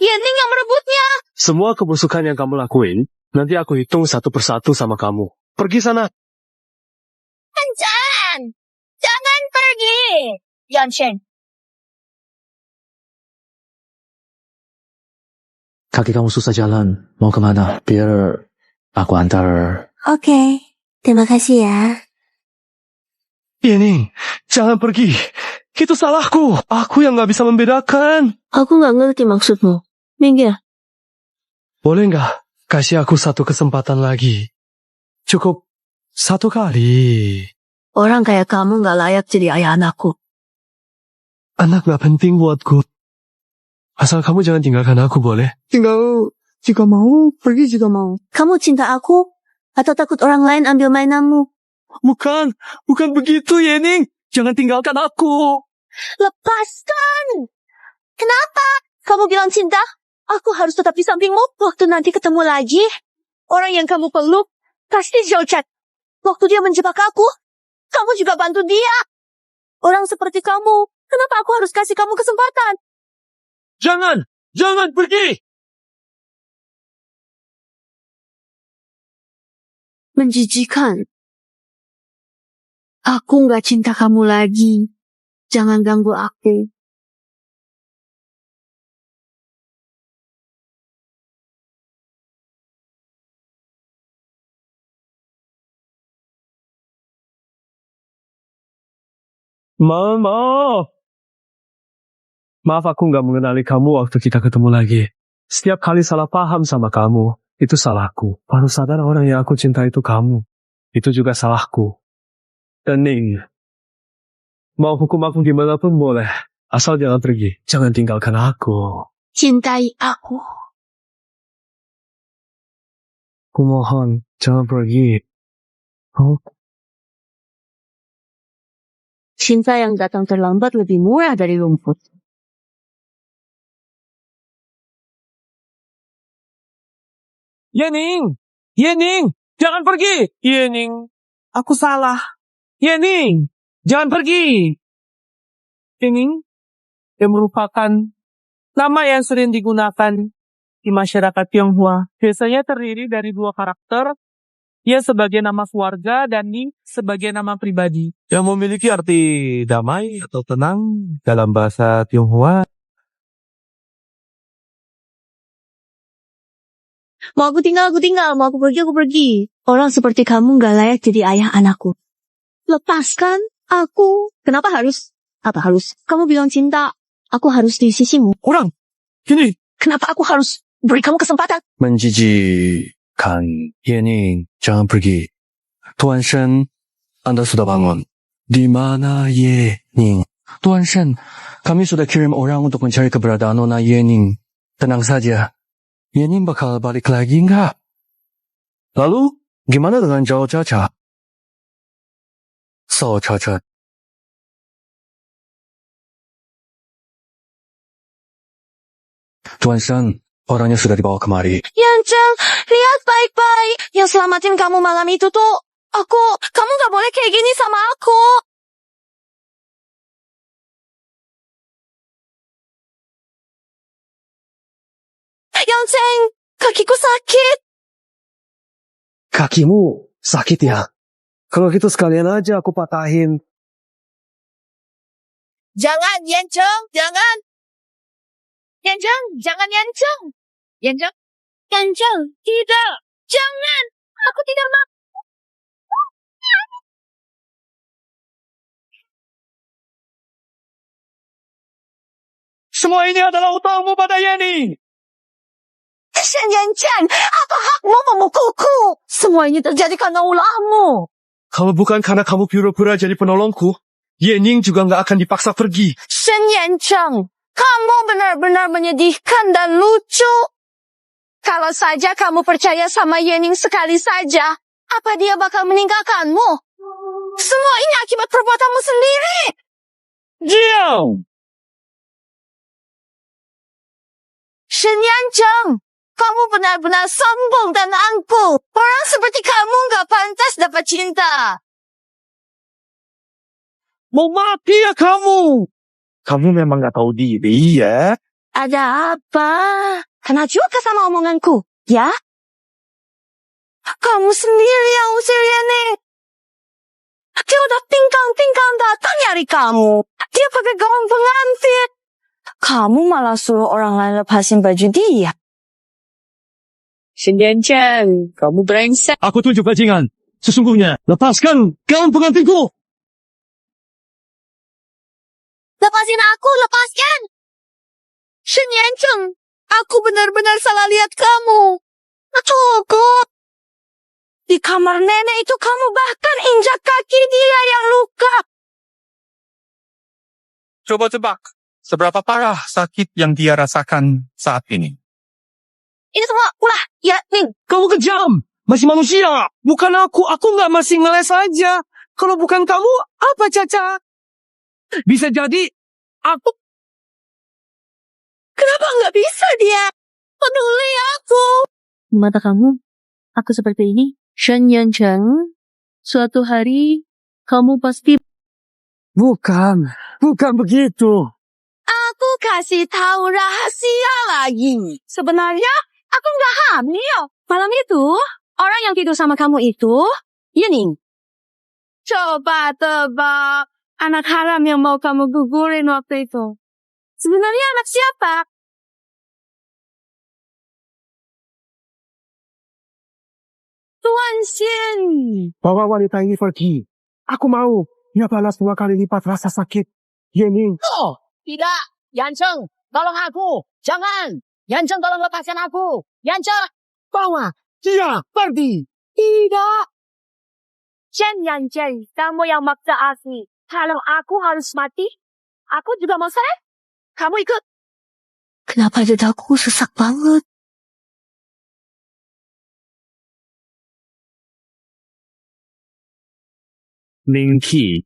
[SPEAKER 2] Yanning yang merebutnya.
[SPEAKER 3] Semua kebusukan yang kamu lakuin, nanti aku hitung satu persatu sama kamu. Pergi sana.
[SPEAKER 7] Jangan pergi. Yancheng.
[SPEAKER 15] Kaki kamu susah jalan. Mau kemana? Biar aku antar.
[SPEAKER 7] Oke, terima kasih ya.
[SPEAKER 3] Yanning, jangan pergi. Itu salahku. Aku yang gak bisa membedakan.
[SPEAKER 7] Aku nggak ngerti maksudmu. Minggir.
[SPEAKER 3] Boleh gak kasih aku satu kesempatan lagi? Cukup satu kali.
[SPEAKER 7] Orang kayak kamu nggak layak jadi ayah anakku.
[SPEAKER 3] Anak gak penting buatku. Asal kamu jangan tinggalkan aku, boleh?
[SPEAKER 8] Tinggal jika mau, pergi jika mau.
[SPEAKER 7] Kamu cinta aku? Atau takut orang lain ambil mainanmu?
[SPEAKER 3] Bukan begitu, Yanning. Jangan tinggalkan aku.
[SPEAKER 7] Lepaskan! Kenapa? Kamu bilang cinta? Aku harus tetap di sampingmu. Waktu nanti ketemu lagi, orang yang kamu peluk pasti Zolchat. Waktu dia menjebak aku, kamu juga bantu dia. Orang seperti kamu, kenapa aku harus kasih kamu kesempatan?
[SPEAKER 3] Jangan pergi.
[SPEAKER 7] Menjijikan. Aku nggak cinta kamu lagi. Jangan ganggu aku.
[SPEAKER 3] Maaf aku gak mengenali kamu waktu kita ketemu lagi. Setiap kali salah paham sama kamu, itu salahku. Baru sadar orang yang aku cinta itu kamu. Itu juga salahku. Dan Ning, mau hukum aku gimana pun boleh. Asal jangan pergi. Jangan tinggalkan aku.
[SPEAKER 7] Cintai aku.
[SPEAKER 3] Kumohon, jangan pergi. Oh.
[SPEAKER 7] Cinta yang datang terlambat lebih murah dari rumput.
[SPEAKER 14] Yanning, jangan pergi. Yanning, aku salah. Yanning, jangan pergi. Yanning, yang merupakan nama yang sering digunakan di masyarakat Tionghoa. Biasanya terdiri dari dua karakter
[SPEAKER 4] Ya sebagai nama keluarga dan Ning sebagai nama pribadi.
[SPEAKER 3] Yang memiliki arti damai atau tenang dalam bahasa Tionghoa.
[SPEAKER 7] Mau aku tinggal, aku tinggal. Mau aku pergi, aku pergi. Orang seperti kamu gak layak jadi ayah anakku. Lepaskan aku. Kenapa harus? Apa harus? Kamu bilang cinta. Aku harus di sisimu.
[SPEAKER 3] Orang, gini.
[SPEAKER 7] Kenapa aku harus beri kamu kesempatan?
[SPEAKER 15] menjijikan Yening, jangan pergi. Tuan Shen, Anda sudah bangun. Di mana Yening? Tuan Shen, kami sudah kirim orang untuk mencari keberadaan Nona Yening. Tenang saja. Yening bakal balik lagi enggak? Lalu, gimana dengan Zhao Caca? Sao Caca. Tuan Shen, orangnya sudah dibawa kemari.
[SPEAKER 7] Yancheng, lihat baik-baik. Yang selamatin kamu malam itu tuh aku. Kamu gak boleh kayak gini sama aku. Yancheng, kakiku sakit.
[SPEAKER 1] Kakimu sakit ya? Kalau gitu sekalian aja aku patahin.
[SPEAKER 8] Jangan, Yancheng, jangan. Yancheng, jangan Yancheng. Yancheng, Yancheng, tidak. Jangan. Aku tidak mau.
[SPEAKER 3] Semua ini adalah utangmu pada Yening.
[SPEAKER 7] Shen Yancheng, apa hakmu memukulku? Semua ini terjadi karena ulahmu.
[SPEAKER 3] Kalau bukan karena kamu pura-pura jadi penolongku, Yening juga nggak akan dipaksa pergi.
[SPEAKER 7] Shen Yancheng, kamu benar-benar menyedihkan dan lucu. Kalau saja kamu percaya sama Yening sekali saja, apa dia bakal meninggalkanmu? Semua ini akibat perbuatanmu sendiri.
[SPEAKER 3] Diam!
[SPEAKER 7] Shen Yancheng, kamu benar-benar sombong dan angkuh. Orang seperti kamu gak pantas dapat cinta.
[SPEAKER 3] Mau mati ya kamu? Kamu memang gak tahu diri ya?
[SPEAKER 7] Ada apa? Kena juga sama omonganku, ya? Kamu sendiri yang usir Yening. Dia udah pingkang-pingkang datang nyari kamu. Dia pakai gaun pengantin. Kamu malah suruh orang lain lepasin baju dia.
[SPEAKER 8] Shen Yancheng, kamu brengsek.
[SPEAKER 3] Aku tunjuk bajingan. Sesungguhnya, lepaskan gaun pengantinku.
[SPEAKER 7] Lepasin aku, lepaskan. Shen Yancheng, aku benar-benar salah lihat kamu. Cukup. Di kamar nenek itu kamu bahkan injak kaki dia yang luka.
[SPEAKER 16] Coba tebak, seberapa parah sakit yang dia rasakan saat ini?
[SPEAKER 7] Ini semua ulah Yening.
[SPEAKER 3] Kamu kejam. Masih manusia. Bukan aku. Aku nggak masih ngeles aja. Kalau bukan kamu, apa Caca? Bisa jadi aku.
[SPEAKER 7] Kenapa nggak bisa dia? Peduli aku.
[SPEAKER 8] Mata kamu, aku seperti ini. Shen Yancheng, suatu hari kamu pasti...
[SPEAKER 1] Bukan begitu.
[SPEAKER 7] Aku kasih tahu rahasia lagi. Sebenarnya aku nggak hamil. Malam itu, orang yang tidur sama kamu itu, Yening. Coba tebak, anak haram yang mau kamu gugurin waktu itu. Sebenarnya anak siapa? Tuan Shen.
[SPEAKER 1] Bawa wanita ini pergi. Aku mau. Dia balas 2 kali lipat rasa sakit. Yening.
[SPEAKER 4] Oh, tidak. Yancheng, tolong aku. Jangan. Yancheng, tolong lepaskan aku. Yancheng.
[SPEAKER 1] Bawa. Dia pergi.
[SPEAKER 7] Tidak. Shen Yancheng, kamu yang maksa aku. Kalau aku harus mati, aku juga mau saya. Kamu ikut. Kenapa dadaku sesak banget?
[SPEAKER 3] Ningki.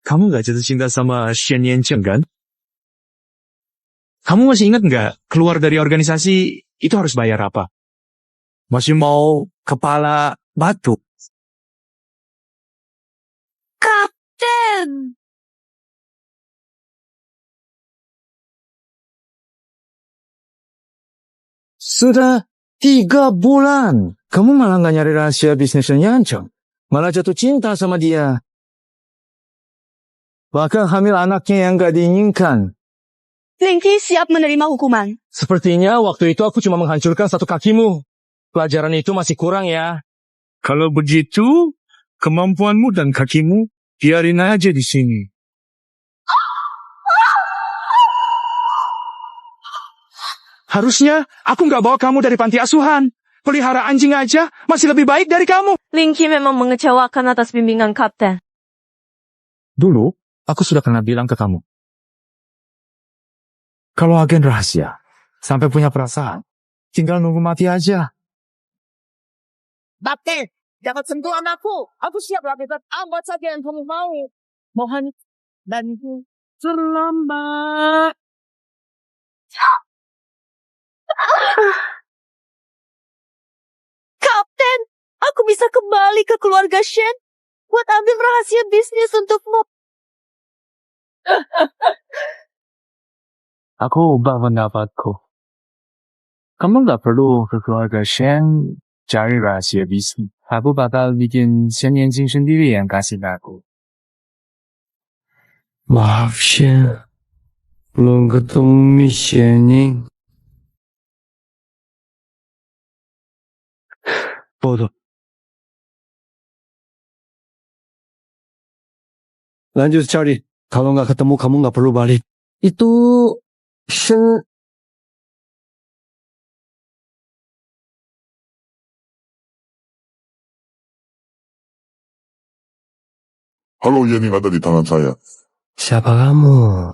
[SPEAKER 3] Kamu gak jatuh cinta sama Shen Yancheng kan? Kamu masih ingat nggak keluar dari organisasi itu harus bayar apa? Masih mau kepala batu?
[SPEAKER 7] Kapten.
[SPEAKER 1] Sudah
[SPEAKER 11] 3 bulan. Kamu malah nggak nyari rahasia bisnisnya Yanceng. Malah jatuh cinta sama dia. Bahkan hamil anaknya yang nggak diinginkan.
[SPEAKER 2] Linky siap menerima hukuman.
[SPEAKER 11] Sepertinya waktu itu aku cuma menghancurkan 1 kakimu. Pelajaran itu masih kurang ya.
[SPEAKER 14] Kalau begitu, kemampuanmu dan kakimu biarin aja di sini. Harusnya aku nggak bawa kamu dari panti asuhan. Pelihara anjing aja masih lebih baik dari kamu.
[SPEAKER 8] Linky memang mengecewakan atas bimbingan kapten.
[SPEAKER 11] Dulu, aku sudah pernah bilang ke kamu. Kalau agen rahasia, sampai punya perasaan, tinggal nunggu mati aja.
[SPEAKER 4] Bakti, jangan sentuh anakku. Aku siap lakukan apa saja yang kamu mau. Mohon bantu terlambat.
[SPEAKER 8] Kapten, aku bisa kembali ke keluarga Shen buat ambil rahasia bisnis untukmu.
[SPEAKER 1] Aku ubah pendapatku. Kamu nggak perlu ke keluarga Shen cari rahasia bisnis. Aku bakal bikin Shen Yanjing sendiri yang kasih aku. Maaf Shen, belum ketemu Miss Shen. Bodoh. Lanjut cari. Kalau nggak ketemu, kamu nggak perlu balik. Itu Shen.
[SPEAKER 17] Halo, Yening ada di tangan saya.
[SPEAKER 1] Siapa kamu?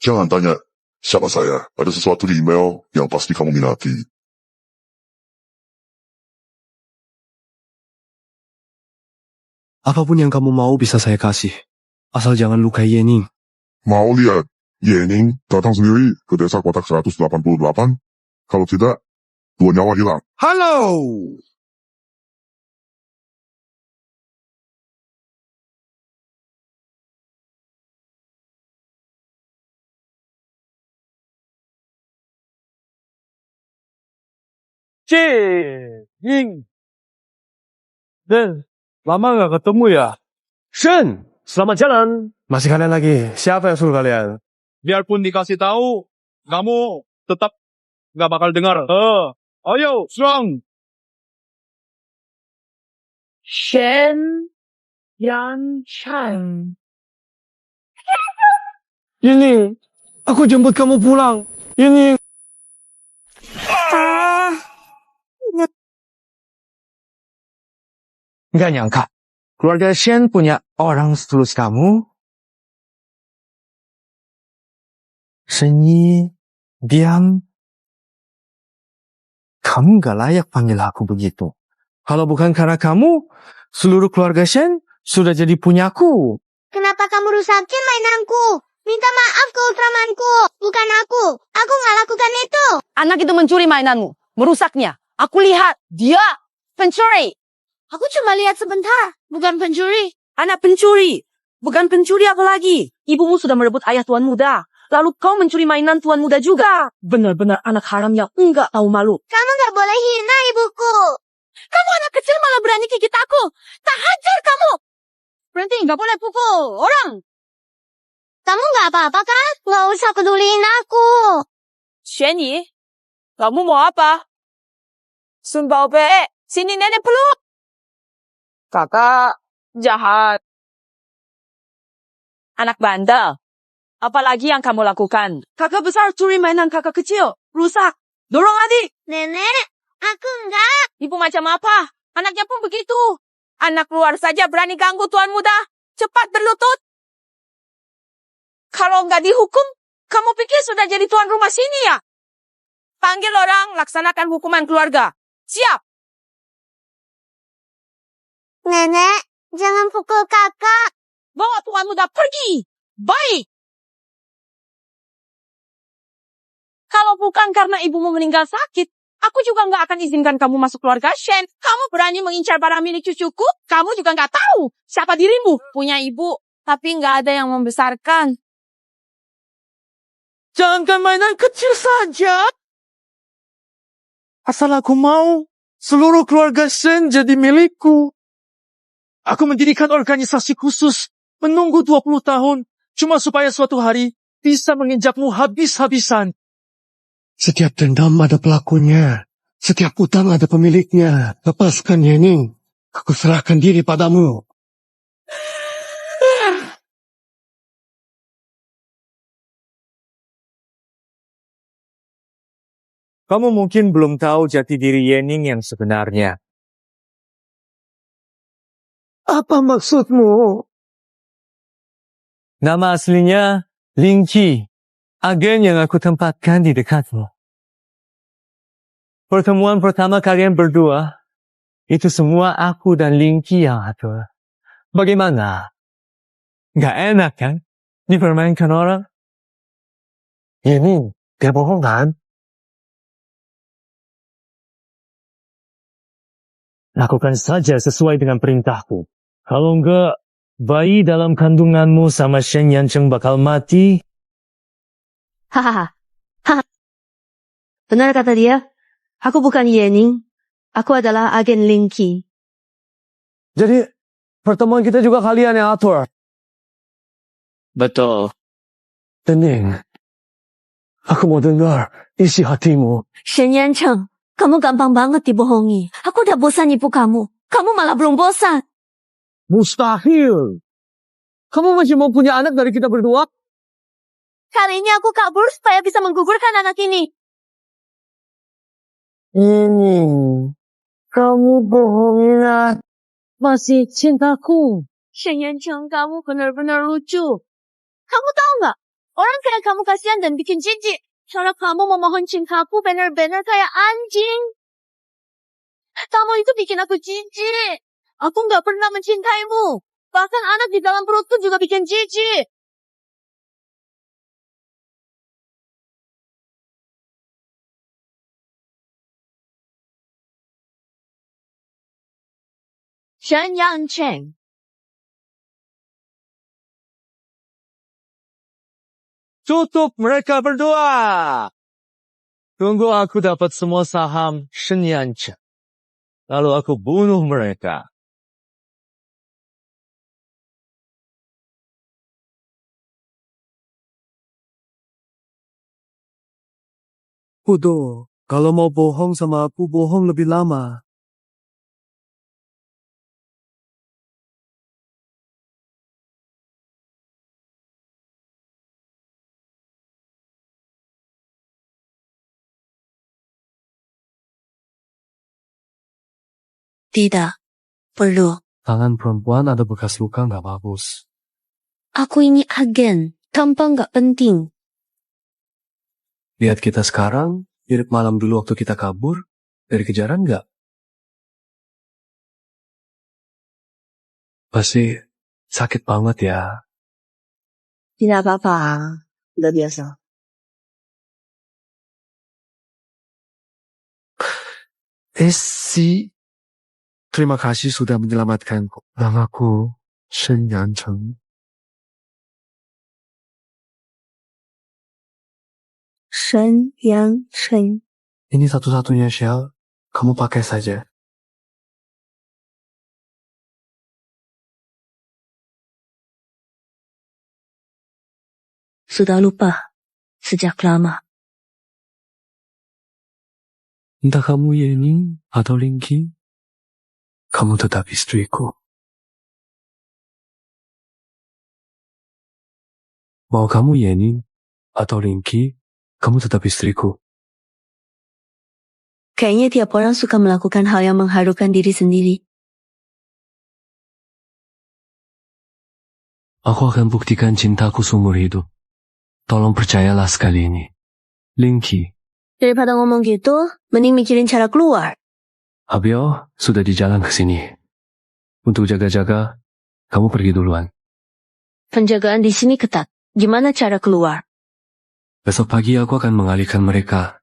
[SPEAKER 17] Jangan tanya siapa saya. Ada sesuatu di email yang pasti kamu minati.
[SPEAKER 1] Apapun yang kamu mau bisa saya kasih. Asal jangan lukai Yening.
[SPEAKER 17] Mau lihat Yening datang sendiri ke desa kotak 188? Kalau tidak, 2 nyawa hilang.
[SPEAKER 14] Halo.
[SPEAKER 3] Ying. Dan, lama nggak ketemu ya? Shen, selamat jalan.
[SPEAKER 1] Masih kalian lagi? Siapa yang suruh kalian?
[SPEAKER 14] Biarpun dikasih tahu, kamu tetap nggak bakal dengar. Ayo, strong.
[SPEAKER 8] Shen Yancheng.
[SPEAKER 1] Yening, aku jemput kamu pulang. Yening.
[SPEAKER 11] Nggak nyangka, keluarga Shen punya orang setulus kamu. Shenyi, diam. Kamu nggak layak panggil aku begitu. Kalau bukan karena kamu, seluruh keluarga Shen sudah jadi punyaku.
[SPEAKER 7] Kenapa kamu rusakin mainanku? Minta maaf ke Ultramanku, bukan aku. Aku nggak lakukan itu.
[SPEAKER 8] Anak itu mencuri mainanmu, merusaknya. Aku lihat, dia pencuri.
[SPEAKER 7] Aku cuma lihat sebentar, bukan pencuri.
[SPEAKER 8] Anak pencuri. Bukan pencuri apa lagi? Ibumu sudah merebut ayah tuan muda. Lalu kau mencuri mainan tuan muda juga. Benar-benar anak haram yang enggak tahu malu.
[SPEAKER 7] Kamu nggak boleh hina ibuku.
[SPEAKER 8] Kamu anak kecil malah berani gigit aku. Tak hajar kamu.
[SPEAKER 2] Berhenti, nggak boleh pukul orang.
[SPEAKER 7] Kamu nggak apa-apa kan? Nggak usah peduliin aku.
[SPEAKER 8] Shenyi, kamu mau apa? Sun Baobe, sini nenek peluk. Kakak jahat. Anak bandel. Apalagi yang kamu lakukan? Kakak besar curi mainan kakak kecil. Rusak. Dorong adik.
[SPEAKER 7] Nenek, aku enggak.
[SPEAKER 8] Ibu macam apa? Anaknya pun begitu. Anak luar saja berani ganggu tuan muda. Cepat berlutut. Kalau nggak dihukum, kamu pikir sudah jadi tuan rumah sini ya? Panggil orang, laksanakan hukuman keluarga. Siap.
[SPEAKER 7] Nenek, jangan pukul kakak.
[SPEAKER 8] Bawa tuan muda pergi. Baik. Kalau bukan karena ibumu meninggal sakit, aku juga nggak akan izinkan kamu masuk keluarga Shen. Kamu berani mengincar barang milik cucuku? Kamu juga nggak tahu siapa dirimu. Punya ibu, tapi nggak ada yang membesarkan. Jangan mainan kecil saja.
[SPEAKER 11] Asal aku mau, seluruh keluarga Shen jadi milikku. Aku mendirikan organisasi khusus, menunggu 20 tahun, cuma supaya suatu hari bisa menginjakmu habis-habisan.
[SPEAKER 1] Setiap dendam ada pelakunya. Setiap utang ada pemiliknya. Lepaskan Yening. Aku serahkan diri padamu.
[SPEAKER 11] Kamu mungkin belum tahu jati diri Yening yang sebenarnya.
[SPEAKER 1] Apa maksudmu?
[SPEAKER 11] Nama aslinya Ling Qi, agen yang aku tempatkan di dekatmu. Pertemuan pertama kalian berdua, itu semua aku dan Ling Qi yang atur. Bagaimana? Gak enak kan? Dipermainkan orang?
[SPEAKER 1] Yening, dia bohong kan?
[SPEAKER 11] Lakukan saja sesuai dengan perintahku. Kalau enggak, bayi dalam kandunganmu sama Shen Yancheng bakal mati.
[SPEAKER 6] Hahaha. Benar kata dia. Aku bukan Yening. Aku adalah agen Ling Qi.
[SPEAKER 11] Jadi, pertemuan kita juga kalian yang atur.
[SPEAKER 15] Betul.
[SPEAKER 1] Yening, aku mau dengar isi hatimu.
[SPEAKER 7] Shen Yancheng, kamu gampang banget dibohongi. Aku udah bosan nipu kamu. Kamu malah belum bosan.
[SPEAKER 11] Mustahil. Kamu masih mau punya anak dari kita berdua?
[SPEAKER 7] Kali ini aku kabur supaya bisa menggugurkan anak ini.
[SPEAKER 11] Yening, kamu bohongin aku. Masih cintaku.
[SPEAKER 7] Shen Yancheng, kamu benar-benar lucu. Kamu tahu nggak? Orang kayak kamu kasihan dan bikin jijik. Cara kamu memohon cintaku benar-benar kayak anjing. Kamu itu bikin aku jijik. Aku nggak pernah mencintaimu. Bahkan anak di dalam perutku juga bikin jijik. Shen Yancheng.
[SPEAKER 11] Tutup mereka berdua. Tunggu aku dapat semua saham Shen Yancheng. Lalu aku bunuh mereka.
[SPEAKER 1] Bodoh, kalau mau bohong sama aku, bohong lebih lama.
[SPEAKER 7] Tidak, perlu.
[SPEAKER 1] Tangan perempuan ada bekas luka nggak bagus.
[SPEAKER 7] Aku ini agen, tampang nggak penting.
[SPEAKER 1] Lihat kita sekarang, mirip malam dulu waktu kita kabur dari kejaran nggak? Pasti sakit banget ya.
[SPEAKER 6] Tidak apa-apa. Udah biasa.
[SPEAKER 1] Esi, terima kasih sudah menyelamatkanku. Namaku Shen Yancheng.
[SPEAKER 7] Shen Yancheng.
[SPEAKER 1] Ini satu-satunya shell, kamu pakai saja.
[SPEAKER 7] Sudah lupa. Sejak lama.
[SPEAKER 1] Entah kamu Yening atau Ling Qi, kamu tetap istriku. Mau kamu Yening atau Ling Qi, kamu tetap istriku.
[SPEAKER 7] Kayaknya tiap orang suka melakukan hal yang mengharukan diri sendiri.
[SPEAKER 1] Aku akan buktikan cintaku seumur hidup. Tolong percayalah sekali ini. Ling Qi,
[SPEAKER 7] Daripada ngomong gitu, mending mikirin cara keluar.
[SPEAKER 1] Abio sudah di jalan ke sini. Untuk jaga-jaga, kamu pergi duluan.
[SPEAKER 7] Penjagaan di sini ketat. Gimana cara keluar?
[SPEAKER 1] Besok pagi aku akan mengalihkan mereka.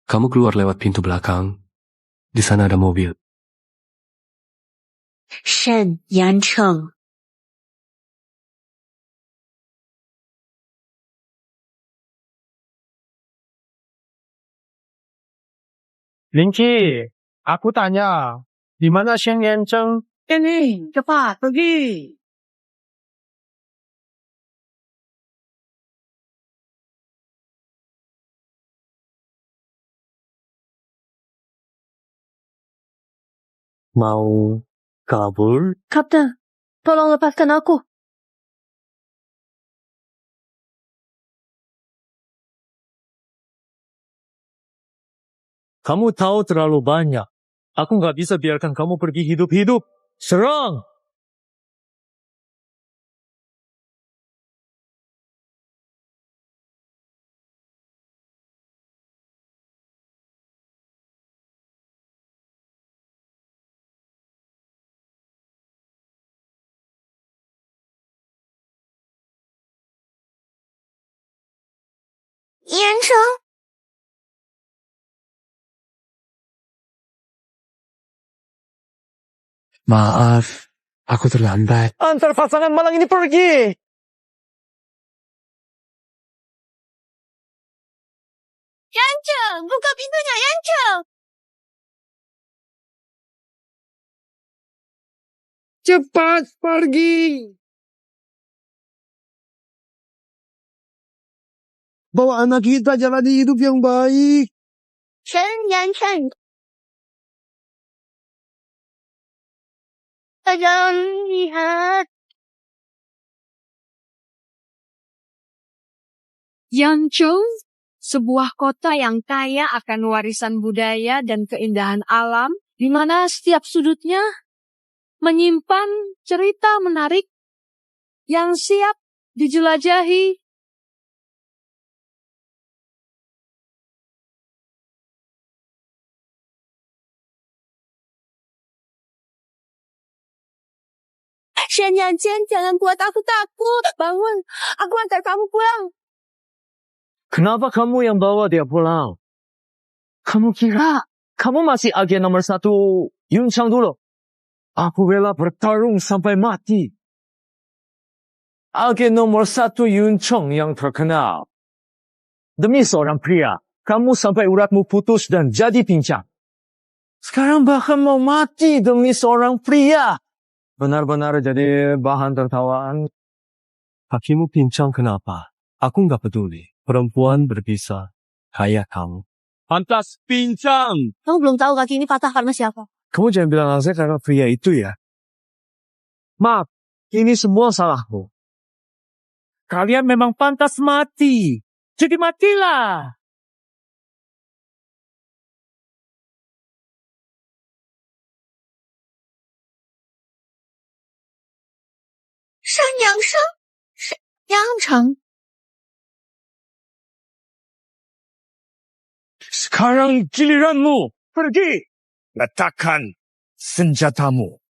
[SPEAKER 1] Kamu keluar lewat pintu belakang. Di sana ada mobil.
[SPEAKER 7] Shen Yancheng.
[SPEAKER 11] Linky, aku tanya, di mana Shen Yancheng? Ini, cepat, pergi.
[SPEAKER 3] Mau kabur?
[SPEAKER 7] Kapten, tolong lepaskan aku.
[SPEAKER 11] Kamu tahu terlalu banyak. Aku nggak bisa biarkan kamu pergi hidup-hidup. Serang!
[SPEAKER 7] Yancheng.
[SPEAKER 1] Maaf, aku terlambat.
[SPEAKER 11] Antar pasangan malang ini pergi!
[SPEAKER 7] Yancheng, buka pintunya, Yancheng.
[SPEAKER 11] Cepat pergi! Bawa anak kita jalani hidup yang baik.
[SPEAKER 7] Shen Yancheng. Jangan lihat.
[SPEAKER 8] Yancheng, sebuah kota yang kaya akan warisan budaya dan keindahan alam, di mana setiap sudutnya menyimpan cerita menarik yang siap dijelajahi.
[SPEAKER 7] Shen Yancheng, jangan buat aku takut. Bangun, aku antar kamu pulang.
[SPEAKER 11] Kenapa kamu yang bawa dia pulang? Kamu kira kamu masih agen nomor 1 Yuncheng dulu? Aku rela bertarung sampai mati. Agen nomor 1 Yuncheng yang terkenal. Demi seorang pria, kamu sampai uratmu putus dan jadi pincang. Sekarang bahkan mau mati demi seorang pria. Benar-benar jadi bahan tertawaan.
[SPEAKER 3] Kakimu pincang kenapa? Aku nggak peduli. Perempuan berbisa kayak kamu. Pantas pincang!
[SPEAKER 7] Kamu belum tahu kaki ini patah karena siapa?
[SPEAKER 11] Kamu jangan bilang saya karena pria itu ya. Maaf, ini semua salahku. Kalian memang pantas mati. Jadi matilah.
[SPEAKER 7] Shen Yancheng.
[SPEAKER 11] Sekarang giliranmu. Pergi. Letakkan senjatamu.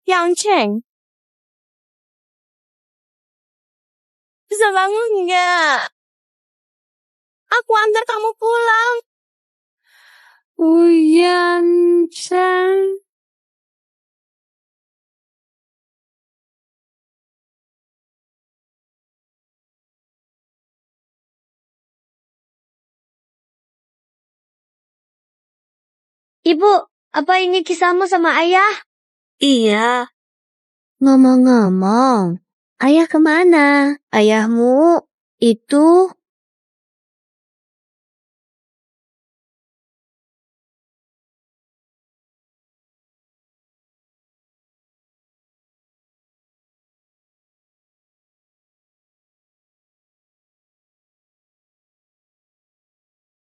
[SPEAKER 7] Yancheng. Bisa bangun nggak? Aku antar kamu pulang.
[SPEAKER 8] Yancheng.
[SPEAKER 7] Ibu, apa ini kisahmu sama ayah? Iya. Ngomong-ngomong, ayah kemana? Ayahmu itu